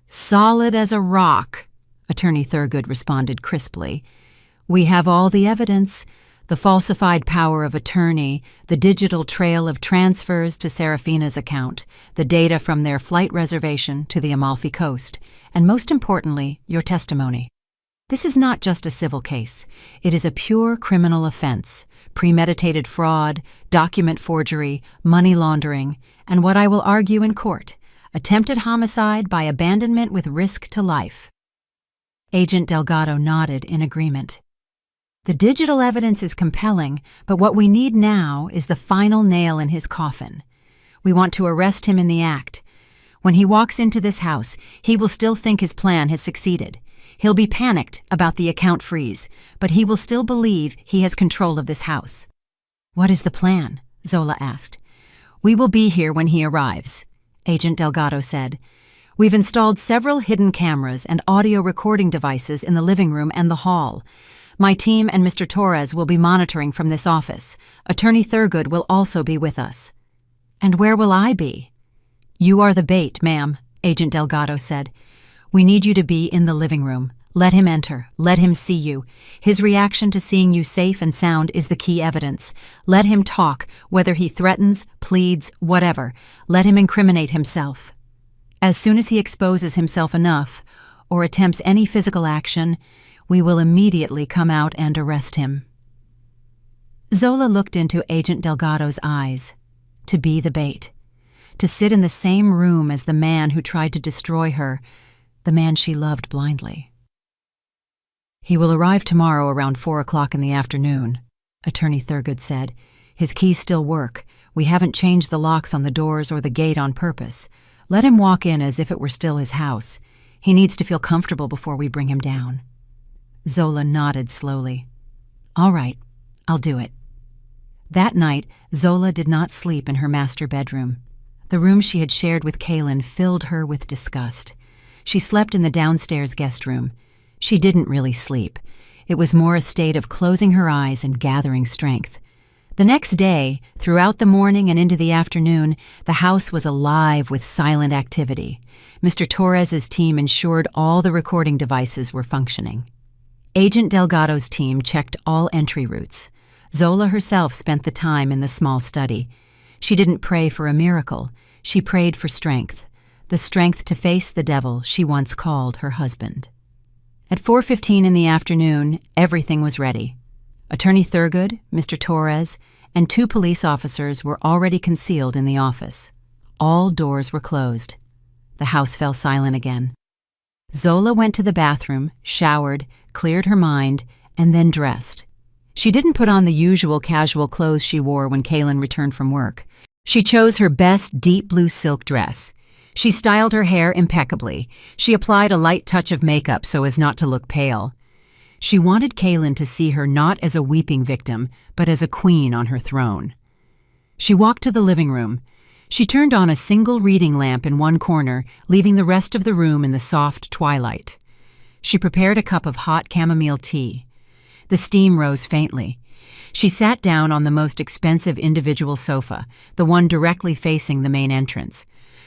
"Solid as a rock," Attorney Thurgood responded crisply. "We have all the evidence, the falsified power of attorney, the digital trail of transfers to Serafina's account, the data from their flight reservation to the Amalfi Coast, and most importantly, your testimony. This is not just a civil case. It is a pure criminal offense, premeditated fraud, document forgery, money laundering, and what I will argue in court, attempted homicide by abandonment with risk to life." Agent Delgado nodded in agreement. "The digital evidence is compelling, but what we need now is the final nail in his coffin. We want to arrest him in the act. When he walks into this house, he will still think his plan has succeeded. He'll be panicked about the account freeze, but he will still believe he has control of this house." "What is the plan?" Zola asked. "We will be here when he arrives," Agent Delgado said. "We've installed several hidden cameras and audio recording devices in the living room and the hall. My team and Mr. Torres will be monitoring from this office. Attorney Thurgood will also be with us." "And where will I be?" "You are the bait, ma'am," Agent Delgado said. "We need you to be in the living room. Let him enter. Let him see you. His reaction to seeing you safe and sound is the key evidence. Let him talk, whether he threatens, pleads, whatever. Let him incriminate himself. As soon as he exposes himself enough, or attempts any physical action, we will immediately come out and arrest him." Zola looked into Agent Delgado's eyes. To be the bait. To sit in the same room as the man who tried to destroy her, the man she loved blindly. "He will arrive tomorrow around 4 o'clock in the afternoon," Attorney Thurgood said. "His keys still work. We haven't changed the locks on the doors or the gate on purpose. Let him walk in as if it were still his house. He needs to feel comfortable before we bring him down." Zola nodded slowly. "All right, I'll do it." That night, Zola did not sleep in her master bedroom. The room she had shared with Kaylin filled her with disgust. She slept in the downstairs guest room. She didn't really sleep. It was more a state of closing her eyes and gathering strength. The next day, throughout the morning and into the afternoon, the house was alive with silent activity. Mr. Torres's team ensured all the recording devices were functioning. Agent Delgado's team checked all entry routes. Zola herself spent the time in the small study. She didn't pray for a miracle. She prayed for strength, the strength to face the devil she once called her husband. At 4:15 in the afternoon, everything was ready. Attorney Thurgood, Mr. Torres, and 2 police officers were already concealed in the office. All doors were closed. The house fell silent again. Zola went to the bathroom, showered, cleared her mind, and then dressed. She didn't put on the usual casual clothes she wore when Kaylin returned from work. She chose her best deep blue silk dress. She styled her hair impeccably. She applied a light touch of makeup so as not to look pale. She wanted Kaylin to see her not as a weeping victim, but as a queen on her throne. She walked to the living room. She turned on a single reading lamp in one corner, leaving the rest of the room in the soft twilight. She prepared a cup of hot chamomile tea. The steam rose faintly. She sat down on the most expensive individual sofa, the one directly facing the main entrance.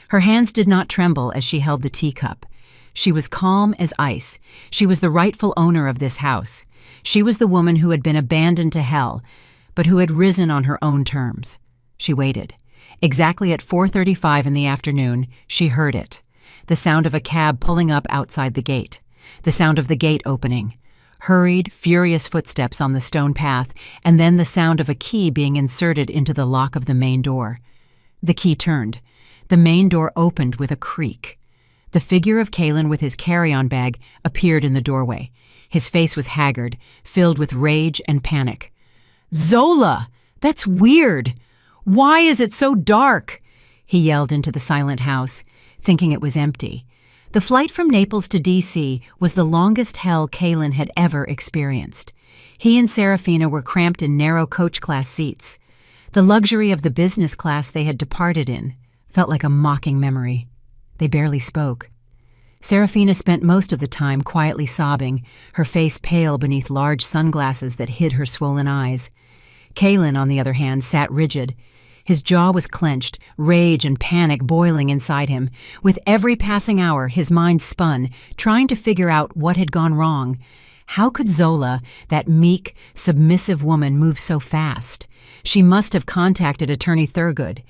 Her hands did not tremble as she held the teacup. She was calm as ice. She was the rightful owner of this house. She was the woman who had been abandoned to hell, but who had risen on her own terms. She waited. Exactly at 4:35 in the afternoon, she heard it. The sound of a cab pulling up outside the gate. The sound of the gate opening. Hurried, furious footsteps on the stone path, and then the sound of a key being inserted into the lock of the main door. The key turned. The main door opened with a creak. The figure of Kaylin with his carry-on bag appeared in the doorway. His face was haggard, filled with rage and panic. "Zola! That's weird! Why is it so dark?" he yelled into the silent house, thinking it was empty. The flight from Naples to D.C. was the longest hell Kaylin had ever experienced. He and Serafina were cramped in narrow coach-class seats. The luxury of the business class they had departed in felt like a mocking memory. They barely spoke. Serafina spent most of the time quietly sobbing, her face pale beneath large sunglasses that hid her swollen eyes. Kalen, on the other hand, sat rigid. His jaw was clenched, rage and panic boiling inside him. With every passing hour, his mind spun, trying to figure out what had gone wrong. How could Zola, that meek, submissive woman, move so fast? She must have contacted Attorney Thurgood.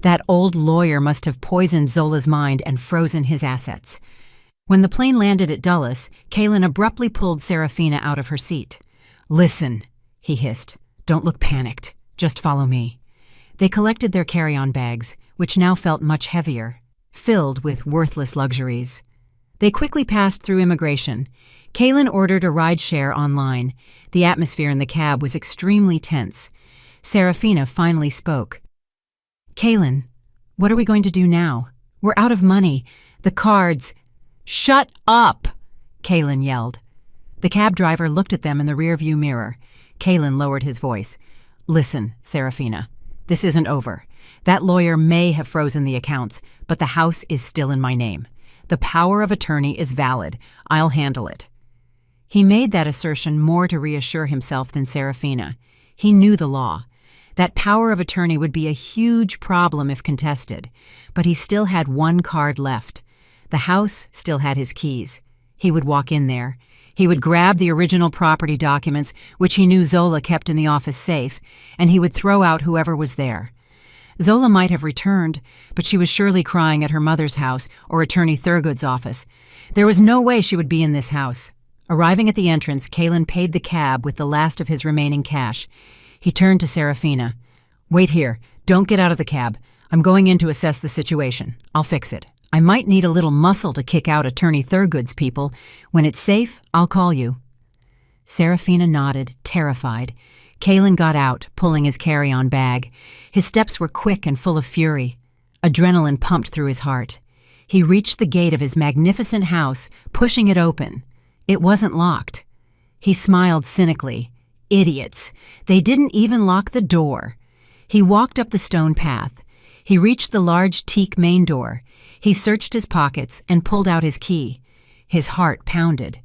That old lawyer must have poisoned Zola's mind and frozen his assets. When the plane landed at Dulles, Kalen abruptly pulled Serafina out of her seat. "Listen," he hissed. "Don't look panicked. Just follow me." They collected their carry-on bags, which now felt much heavier, filled with worthless luxuries. They quickly passed through immigration. Kalen ordered a ride-share online. The atmosphere in the cab was extremely tense. Serafina finally spoke. "Kalen, what are we going to do now? We're out of money. The cards—" "Shut up!" Kalen yelled. The cab driver looked at them in the rearview mirror. Kalen lowered his voice. "Listen, Serafina, this isn't over. That lawyer may have frozen the accounts, but the house is still in my name. The power of attorney is valid. I'll handle it." He made that assertion more to reassure himself than Serafina. He knew the law. That power of attorney would be a huge problem if contested, but he still had one card left. The house still had his keys. He would walk in there. He would grab the original property documents, which he knew Zola kept in the office safe, and he would throw out whoever was there. Zola might have returned, but she was surely crying at her mother's house or Attorney Thurgood's office. There was no way she would be in this house. Arriving at the entrance, Kalen paid the cab with the last of his remaining cash. He turned to Serafina. "Wait here. Don't get out of the cab. I'm going in to assess the situation. I'll fix it. I might need a little muscle to kick out Attorney Thurgood's people. When it's safe, I'll call you." Serafina nodded, terrified. Kalen got out, pulling his carry-on bag. His steps were quick and full of fury. Adrenaline pumped through his heart. He reached the gate of his magnificent house, pushing it open. It wasn't locked. He smiled cynically. Idiots. They didn't even lock the door. He walked up the stone path. He reached the large teak main door. He searched his pockets and pulled out his key. His heart pounded.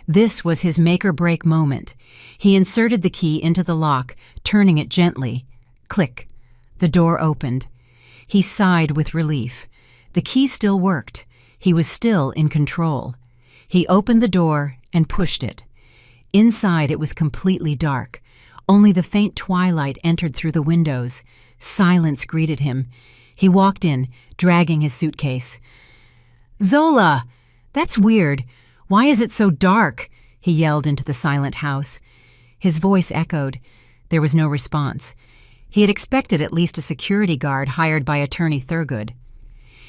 This was his make-or-break moment. He inserted the key into the lock, turning it gently. Click. The door opened. He sighed with relief. The key still worked. He was still in control. He opened the door and pushed it. Inside it was completely dark. Only the faint twilight entered through the windows. Silence greeted him. He walked in, dragging his suitcase. "Zola! That's weird. Why is it so dark?" he yelled into the silent house. His voice echoed. There was no response. He had expected at least a security guard hired by Attorney Thurgood.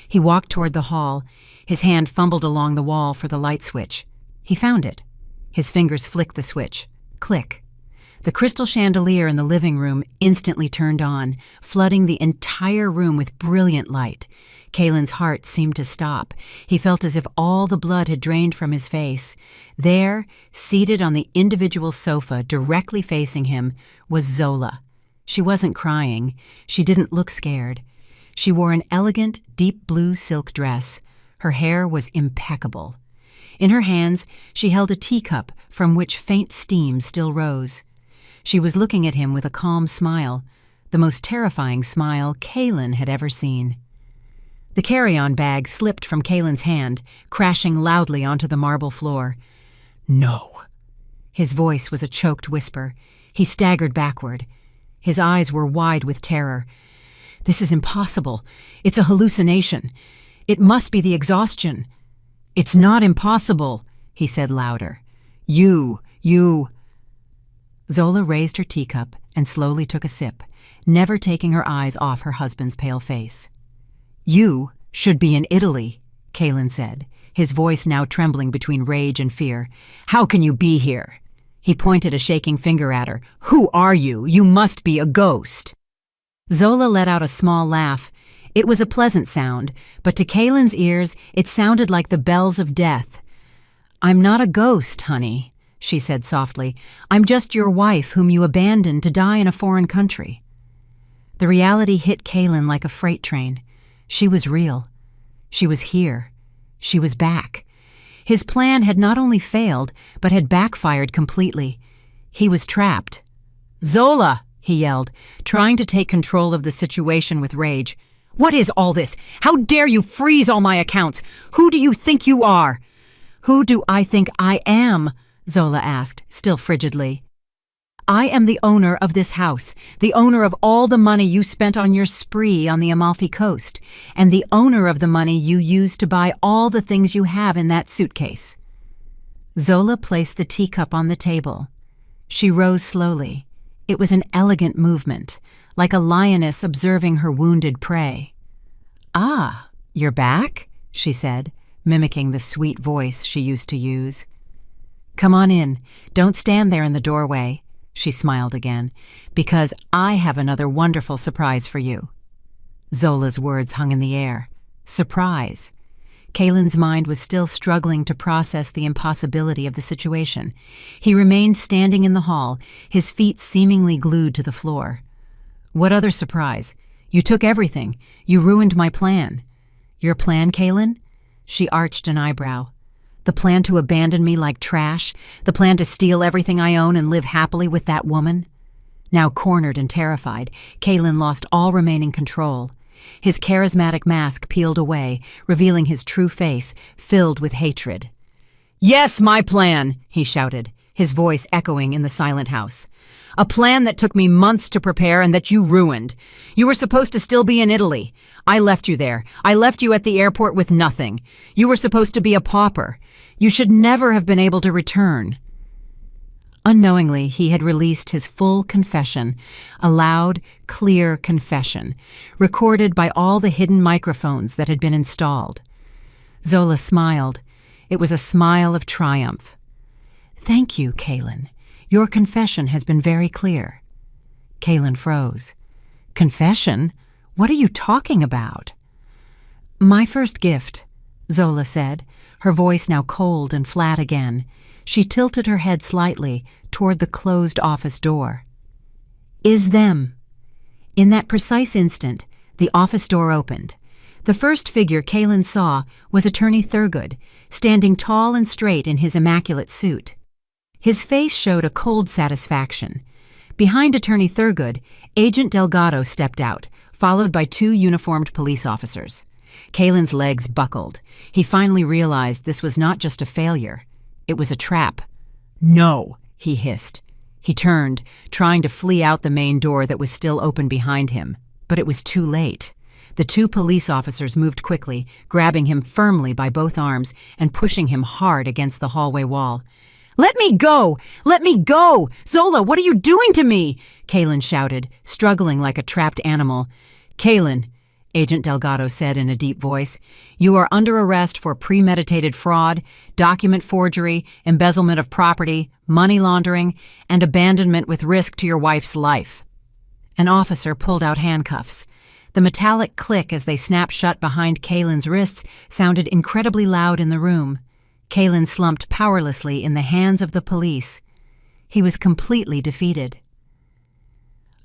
He walked toward the hall. His hand fumbled along the wall for the light switch. He found it. His fingers flicked the switch. Click. The crystal chandelier in the living room instantly turned on, flooding the entire room with brilliant light. Kalen's heart seemed to stop. He felt as if all the blood had drained from his face. There, seated on the individual sofa directly facing him, was Zola. She wasn't crying. She didn't look scared. She wore an elegant, deep blue silk dress. Her hair was impeccable. In her hands, she held a teacup from which faint steam still rose. She was looking at him with a calm smile, the most terrifying smile Kalen had ever seen. The carry-on bag slipped from Kalen's hand, crashing loudly onto the marble floor. "No." His voice was a choked whisper. He staggered backward. His eyes were wide with terror. "This is impossible. It's a hallucination. It must be the exhaustion." "It's not impossible," he said louder. You... Zola raised her teacup and slowly took a sip, never taking her eyes off her husband's pale face. "You should be in Italy," Kalen said, his voice now trembling between rage and fear. "How can you be here?" He pointed a shaking finger at her. "Who are you? You must be a ghost." Zola let out a small laugh. It was a pleasant sound, but to Kalen's ears it sounded like the bells of death. "I'm not a ghost, honey," she said softly. "I'm just your wife whom you abandoned to die in a foreign country." The reality hit Kaylin like a freight train. She was real. She was here. She was back. His plan had not only failed, but had backfired completely. He was trapped. "Zola!" he yelled, trying to take control of the situation with rage. "What is all this? How dare you freeze all my accounts? Who do you think you are?" "Who do I think I am?" Zola asked, still frigidly. "I am the owner of this house, the owner of all the money you spent on your spree on the Amalfi Coast, and the owner of the money you used to buy all the things you have in that suitcase." Zola placed the teacup on the table. She rose slowly. It was an elegant movement, like a lioness observing her wounded prey. "Ah, you're back?" she said, mimicking the sweet voice she used to use. "Come on in. Don't stand there in the doorway," she smiled again, "because I have another wonderful surprise for you." Zola's words hung in the air. Surprise. Kaylin's mind was still struggling to process the impossibility of the situation. He remained standing in the hall, his feet seemingly glued to the floor. "What other surprise? You took everything. You ruined my plan." "Your plan, Kaylin?" She arched an eyebrow. "The plan to abandon me like trash? The plan to steal everything I own and live happily with that woman?" Now cornered and terrified, Kaylin lost all remaining control. His charismatic mask peeled away, revealing his true face, filled with hatred. "Yes, my plan," he shouted, his voice echoing in the silent house. "A plan that took me months to prepare and that you ruined. You were supposed to still be in Italy. I left you there. I left you at the airport with nothing. You were supposed to be a pauper. You should never have been able to return." Unknowingly, he had released his full confession, a loud, clear confession, recorded by all the hidden microphones that had been installed. Zola smiled. It was a smile of triumph. "Thank you, Kaylin. Your confession has been very clear." Kaylin froze. "Confession? What are you talking about?" "My first gift," Zola said, her voice now cold and flat again. She tilted her head slightly toward the closed office door. "Is them." In that precise instant, the office door opened. The first figure Kaylin saw was Attorney Thurgood, standing tall and straight in his immaculate suit. His face showed a cold satisfaction. Behind Attorney Thurgood, Agent Delgado stepped out, followed by 2 uniformed police officers. Kaylin's legs buckled. He finally realized this was not just a failure. It was a trap. "No," he hissed. He turned, trying to flee out the main door that was still open behind him. But it was too late. The 2 police officers moved quickly, grabbing him firmly by both arms and pushing him hard against the hallway wall. "Let me go! Let me go! Zola, what are you doing to me?" Kaylin shouted, struggling like a trapped animal. "Kaylin," Agent Delgado said in a deep voice, "you are under arrest for premeditated fraud, document forgery, embezzlement of property, money laundering, and abandonment with risk to your wife's life." An officer pulled out handcuffs. The metallic click as they snapped shut behind Kaylin's wrists sounded incredibly loud in the room. Kaylin slumped powerlessly in the hands of the police. He was completely defeated.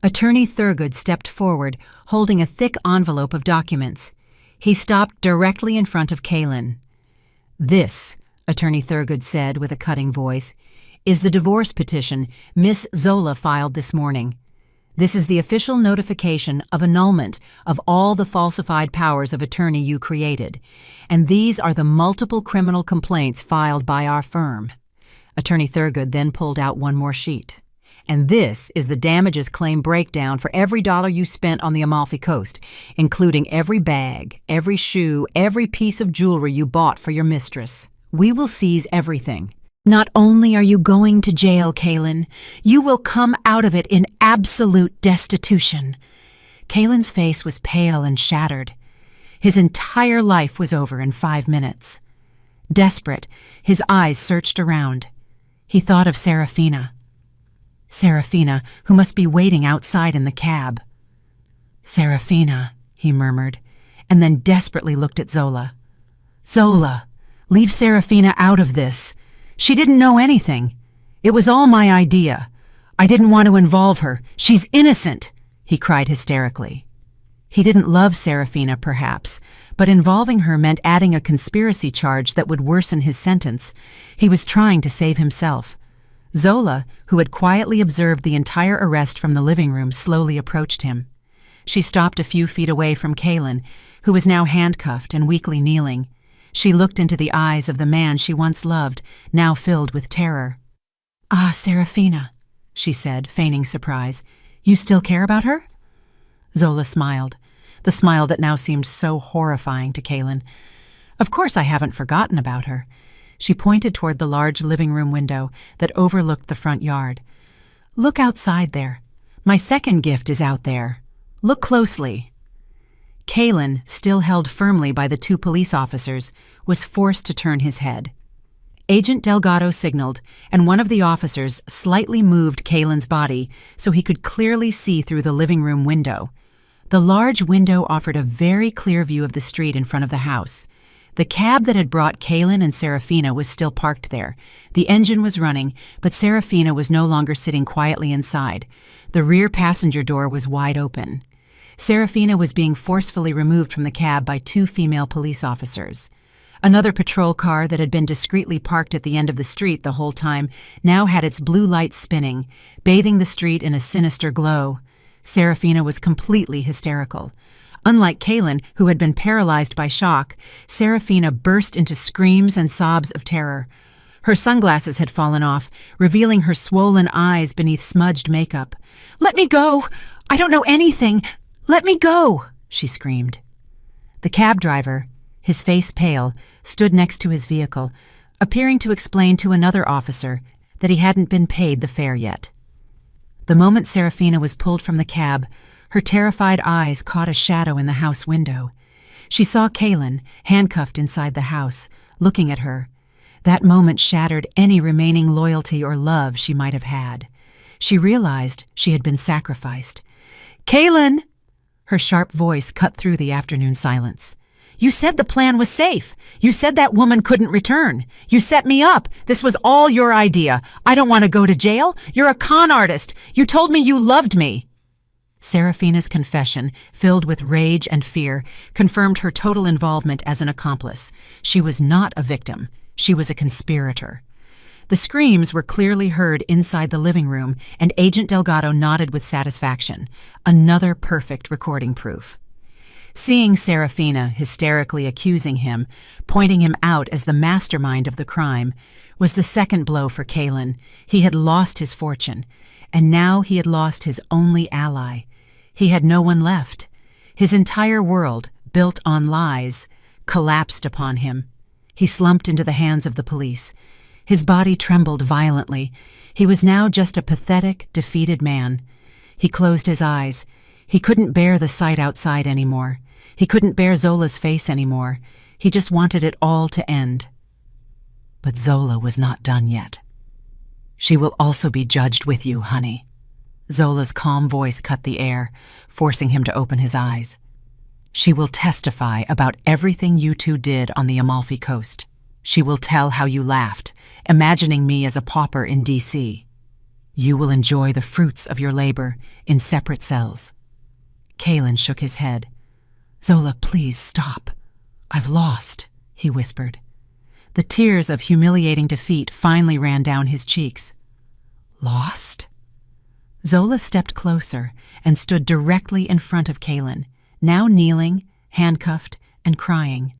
Attorney Thurgood stepped forward, holding a thick envelope of documents. He stopped directly in front of Kaylin. "This," Attorney Thurgood said with a cutting voice, "is the divorce petition Miss Zola filed this morning. This is the official notification of annulment of all the falsified powers of attorney you created, and these are the multiple criminal complaints filed by our firm." Attorney Thurgood then pulled out one more sheet. "And this is the damages claim breakdown for every dollar you spent on the Amalfi Coast, including every bag, every shoe, every piece of jewelry you bought for your mistress. We will seize everything. Not only are you going to jail, Kaylin, you will come out of it in absolute destitution." Kaylin's face was pale and shattered. His entire life was over in 5 minutes. Desperate, his eyes searched around. He thought of Serafina. Serafina, who must be waiting outside in the cab. "Serafina," he murmured, and then desperately looked at Zola. "Zola, leave Serafina out of this. She didn't know anything. It was all my idea. I didn't want to involve her. She's innocent." he cried hysterically. He didn't love Serafina, perhaps, but involving her meant adding a conspiracy charge that would worsen his sentence. He was trying to save himself. Zola, who had quietly observed the entire arrest from the living room, slowly approached him. She stopped a few feet away from Kaylin, who was now handcuffed and weakly kneeling. She looked into the eyes of the man she once loved, now filled with terror. "Ah, Serafina," she said, feigning surprise. "You still care about her?" Zola smiled, the smile that now seemed so horrifying to Kaylin. "Of course I haven't forgotten about her." She pointed toward the large living room window that overlooked the front yard. "Look outside there. My second gift is out there. Look closely." Kaylin, still held firmly by the two police officers, was forced to turn his head. Agent Delgado signaled, and one of the officers slightly moved Kaylin's body so he could clearly see through the living room window. The large window offered a very clear view of the street in front of the house. The cab that had brought Kaylin and Serafina was still parked there. The engine was running, but Serafina was no longer sitting quietly inside. The rear passenger door was wide open. Serafina was being forcefully removed from the cab by two female police officers. Another patrol car that had been discreetly parked at the end of the street the whole time now had its blue lights spinning, bathing the street in a sinister glow. Serafina was completely hysterical. Unlike Kaylin, who had been paralyzed by shock, Serafina burst into screams and sobs of terror. Her sunglasses had fallen off, revealing her swollen eyes beneath smudged makeup. "Let me go! I don't know anything! Let me go!" she screamed. The cab driver, his face pale, stood next to his vehicle, appearing to explain to another officer that he hadn't been paid the fare yet. The moment Serafina was pulled from the cab, her terrified eyes caught a shadow in the house window. She saw Kaylin, handcuffed inside the house, looking at her. That moment shattered any remaining loyalty or love she might have had. She realized she had been sacrificed. "Kaylin!" Her sharp voice cut through the afternoon silence. "You said the plan was safe. You said that woman couldn't return. You set me up. This was all your idea. I don't want to go to jail. You're a con artist. You told me you loved me." Serafina's confession, filled with rage and fear, confirmed her total involvement as an accomplice. She was not a victim. She was a conspirator. The screams were clearly heard inside the living room, and Agent Delgado nodded with satisfaction. Another perfect recording proof. Seeing Serafina hysterically accusing him, pointing him out as the mastermind of the crime, was the second blow for Kaylin. He had lost his fortune, and now he had lost his only ally. He had no one left. His entire world, built on lies, collapsed upon him. He slumped into the hands of the police. His body trembled violently. He was now just a pathetic, defeated man. He closed his eyes. He couldn't bear the sight outside anymore. He couldn't bear Zola's face anymore. He just wanted it all to end. But Zola was not done yet. "She will also be judged with you, honey." Zola's calm voice cut the air, forcing him to open his eyes. "She will testify about everything you two did on the Amalfi Coast. She will tell how you laughed, imagining me as a pauper in D.C. You will enjoy the fruits of your labor in separate cells." Kaylin shook his head. "Zola, please stop. I've lost," he whispered. The tears of humiliating defeat finally ran down his cheeks. "Lost?" Zola stepped closer and stood directly in front of Kaylin, now kneeling, handcuffed, and crying.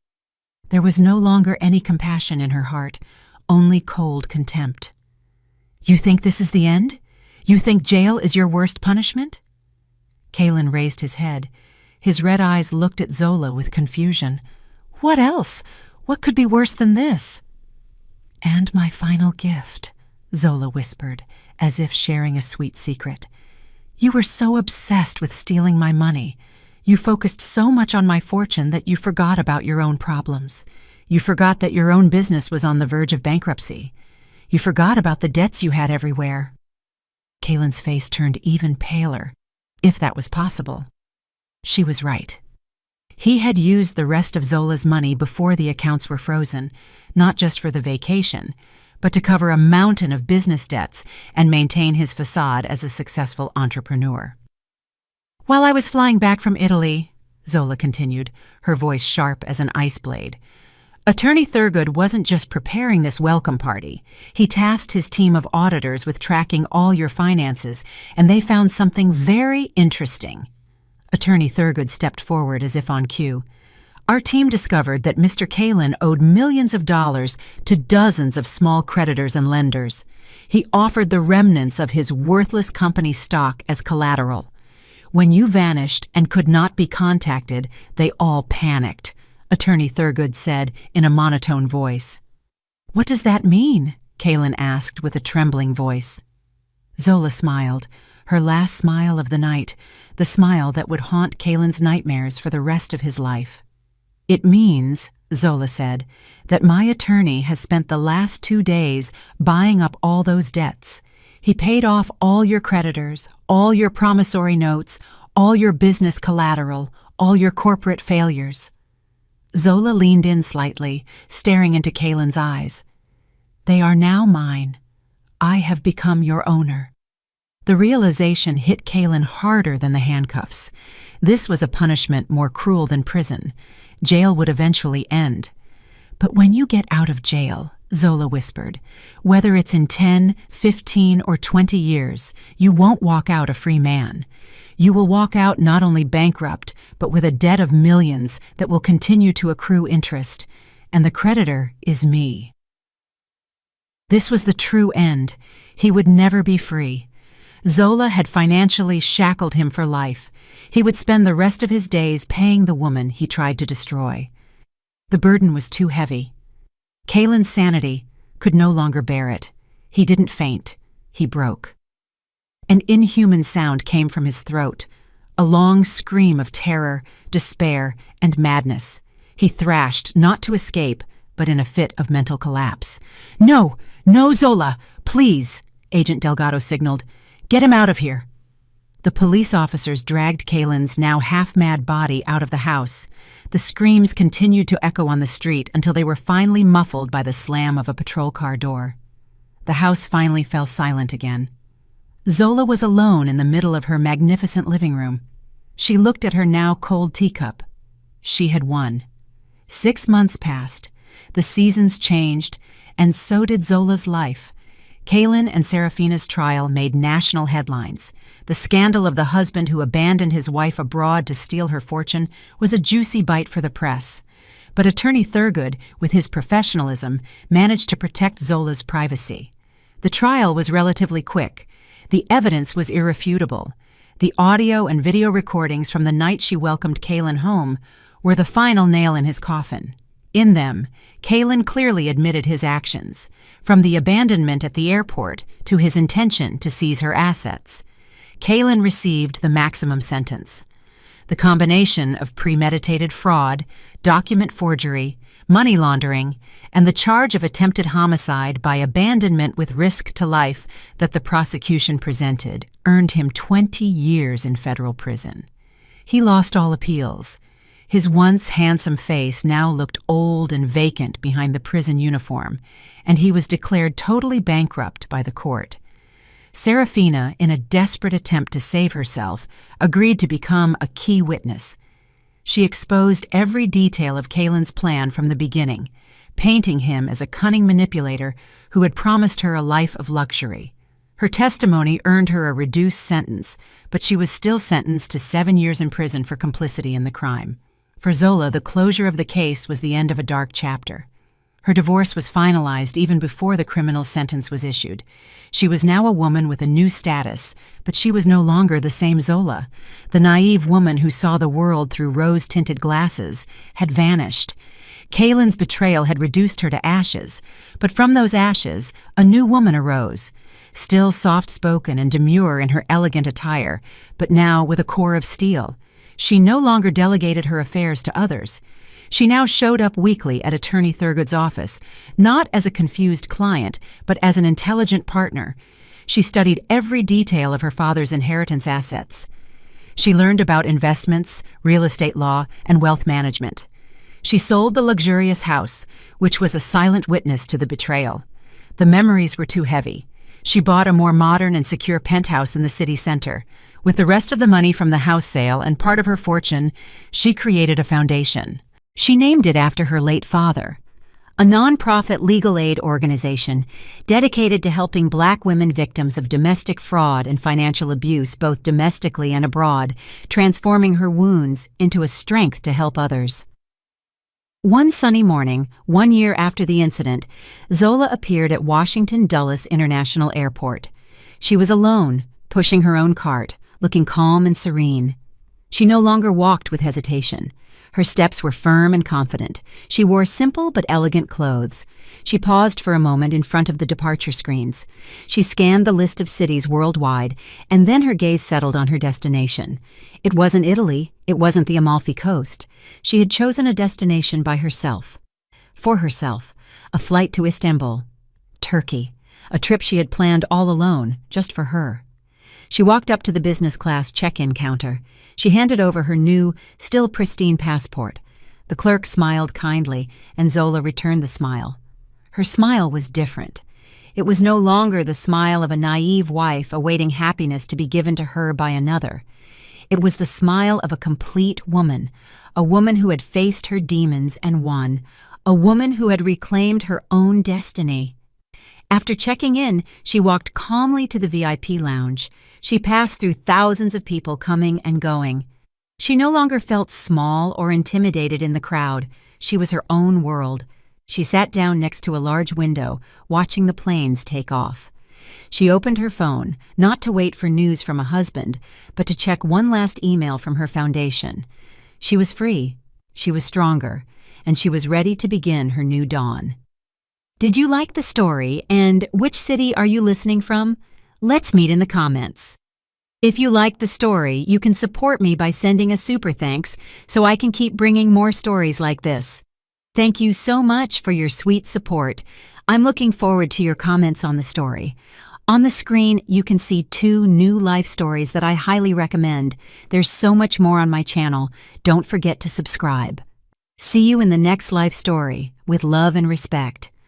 There was no longer any compassion in her heart, only cold contempt. "You think this is the end? You think jail is your worst punishment?" Kaylin raised his head. His red eyes looked at Zola with confusion. "What else? What could be worse than this?" "And my final gift," Zola whispered, as if sharing a sweet secret. "You were so obsessed with stealing my money. You focused so much on my fortune that you forgot about your own problems. You forgot that your own business was on the verge of bankruptcy. You forgot about the debts you had everywhere." Kaylin's face turned even paler, if that was possible. She was right. He had used the rest of Zola's money before the accounts were frozen, not just for the vacation, but to cover a mountain of business debts and maintain his facade as a successful entrepreneur. While I was flying back from Italy, Zola continued, her voice sharp as an ice blade, Attorney Thurgood wasn't just preparing this welcome party. He tasked his team of auditors with tracking all your finances, and they found something very interesting. Attorney Thurgood stepped forward as if on cue. Our team discovered that Mr. Kalin owed millions of dollars to dozens of small creditors and lenders. He offered the remnants of his worthless company stock as collateral. When you vanished and could not be contacted, they all panicked, Attorney Thurgood said in a monotone voice. What does that mean? Kalin asked with a trembling voice. Zola smiled, her last smile of the night, the smile that would haunt Kalin's nightmares for the rest of his life. It means, Zola said, that my attorney has spent the last 2 days buying up all those debts. He paid off all your creditors, all your promissory notes, all your business collateral, all your corporate failures. Zola leaned in slightly, staring into Kalin's eyes. They are now mine. I have become your owner. The realization hit Kalin harder than the handcuffs. This was a punishment more cruel than prison. Jail would eventually end. But when you get out of jail, Zola whispered, whether it's in 10, 15, or 20 years, you won't walk out a free man. You will walk out not only bankrupt, but with a debt of millions that will continue to accrue interest. And the creditor is me. This was the true end. He would never be free. Zola had financially shackled him for life. He would spend the rest of his days paying the woman he tried to destroy. The burden was too heavy. Kalin's sanity could no longer bear it. He didn't faint. He broke. An inhuman sound came from his throat, a long scream of terror, despair, and madness. He thrashed, not to escape, but in a fit of mental collapse. No, no, Zola, please, Agent Delgado signaled. Get him out of here. The police officers dragged Kalin's now half-mad body out of the house. The screams continued to echo on the street until they were finally muffled by the slam of a patrol car door. The house finally fell silent again. Zola was alone in the middle of her magnificent living room. She looked at her now cold teacup. She had won. 6 months passed. The seasons changed, and so did Zola's life. Kalin and Serafina's trial made national headlines. The scandal of the husband who abandoned his wife abroad to steal her fortune was a juicy bite for the press. But Attorney Thurgood, with his professionalism, managed to protect Zola's privacy. The trial was relatively quick. The evidence was irrefutable. The audio and video recordings from the night she welcomed Kalin home were the final nail in his coffin. In them, Kalin clearly admitted his actions, from the abandonment at the airport to his intention to seize her assets. Kalin received the maximum sentence. The combination of premeditated fraud, document forgery, money laundering, and the charge of attempted homicide by abandonment with risk to life that the prosecution presented earned him 20 years in federal prison. He lost all appeals. His once handsome face now looked old and vacant behind the prison uniform, and he was declared totally bankrupt by the court. Serafina, in a desperate attempt to save herself, agreed to become a key witness. She exposed every detail of Kalin's plan from the beginning, painting him as a cunning manipulator who had promised her a life of luxury. Her testimony earned her a reduced sentence, but she was still sentenced to 7 years in prison for complicity in the crime. For Zola, the closure of the case was the end of a dark chapter. Her divorce was finalized even before the criminal sentence was issued. She was now a woman with a new status, but she was no longer the same Zola. The naive woman who saw the world through rose-tinted glasses had vanished. Kalin's betrayal had reduced her to ashes, but from those ashes, a new woman arose, still soft-spoken and demure in her elegant attire, but now with a core of steel. She no longer delegated her affairs to others. She now showed up weekly at Attorney Thurgood's office, not as a confused client, but as an intelligent partner. She studied every detail of her father's inheritance assets. She learned about investments, real estate law, and wealth management. She sold the luxurious house, which was a silent witness to the betrayal. The memories were too heavy. She bought a more modern and secure penthouse in the city center. With the rest of the money from the house sale and part of her fortune, she created a foundation. She named it after her late father, a non-profit legal aid organization dedicated to helping Black women victims of domestic fraud and financial abuse both domestically and abroad, transforming her wounds into a strength to help others. One sunny morning, 1 year after the incident, Zola appeared at Washington Dulles International Airport. She was alone, pushing her own cart, looking calm and serene. She no longer walked with hesitation. Her steps were firm and confident. She wore simple but elegant clothes. She paused for a moment in front of the departure screens. She scanned the list of cities worldwide, and then her gaze settled on her destination. It wasn't Italy. It wasn't the Amalfi Coast. She had chosen a destination by herself. For herself. A flight to Istanbul. Turkey. A trip she had planned all alone, just for her. She walked up to the business class check-in counter. She handed over her new, still pristine passport. The clerk smiled kindly, and Zola returned the smile. Her smile was different. It was no longer the smile of a naive wife awaiting happiness to be given to her by another. It was the smile of a complete woman, a woman who had faced her demons and won, a woman who had reclaimed her own destiny. After checking in, she walked calmly to the VIP lounge. She passed through thousands of people coming and going. She no longer felt small or intimidated in the crowd. She was her own world. She sat down next to a large window, watching the planes take off. She opened her phone, not to wait for news from a husband, but to check one last email from her foundation. She was free, she was stronger, and she was ready to begin her new dawn. Did you like the story, and which city are you listening from? Let's meet in the comments. If you like the story, you can support me by sending a super thanks so I can keep bringing more stories like this. Thank you so much for your sweet support. I'm looking forward to your comments on the story. On the screen, you can see 2 new life stories that I highly recommend. There's so much more on my channel. Don't forget to subscribe. See you in the next life story, with love and respect.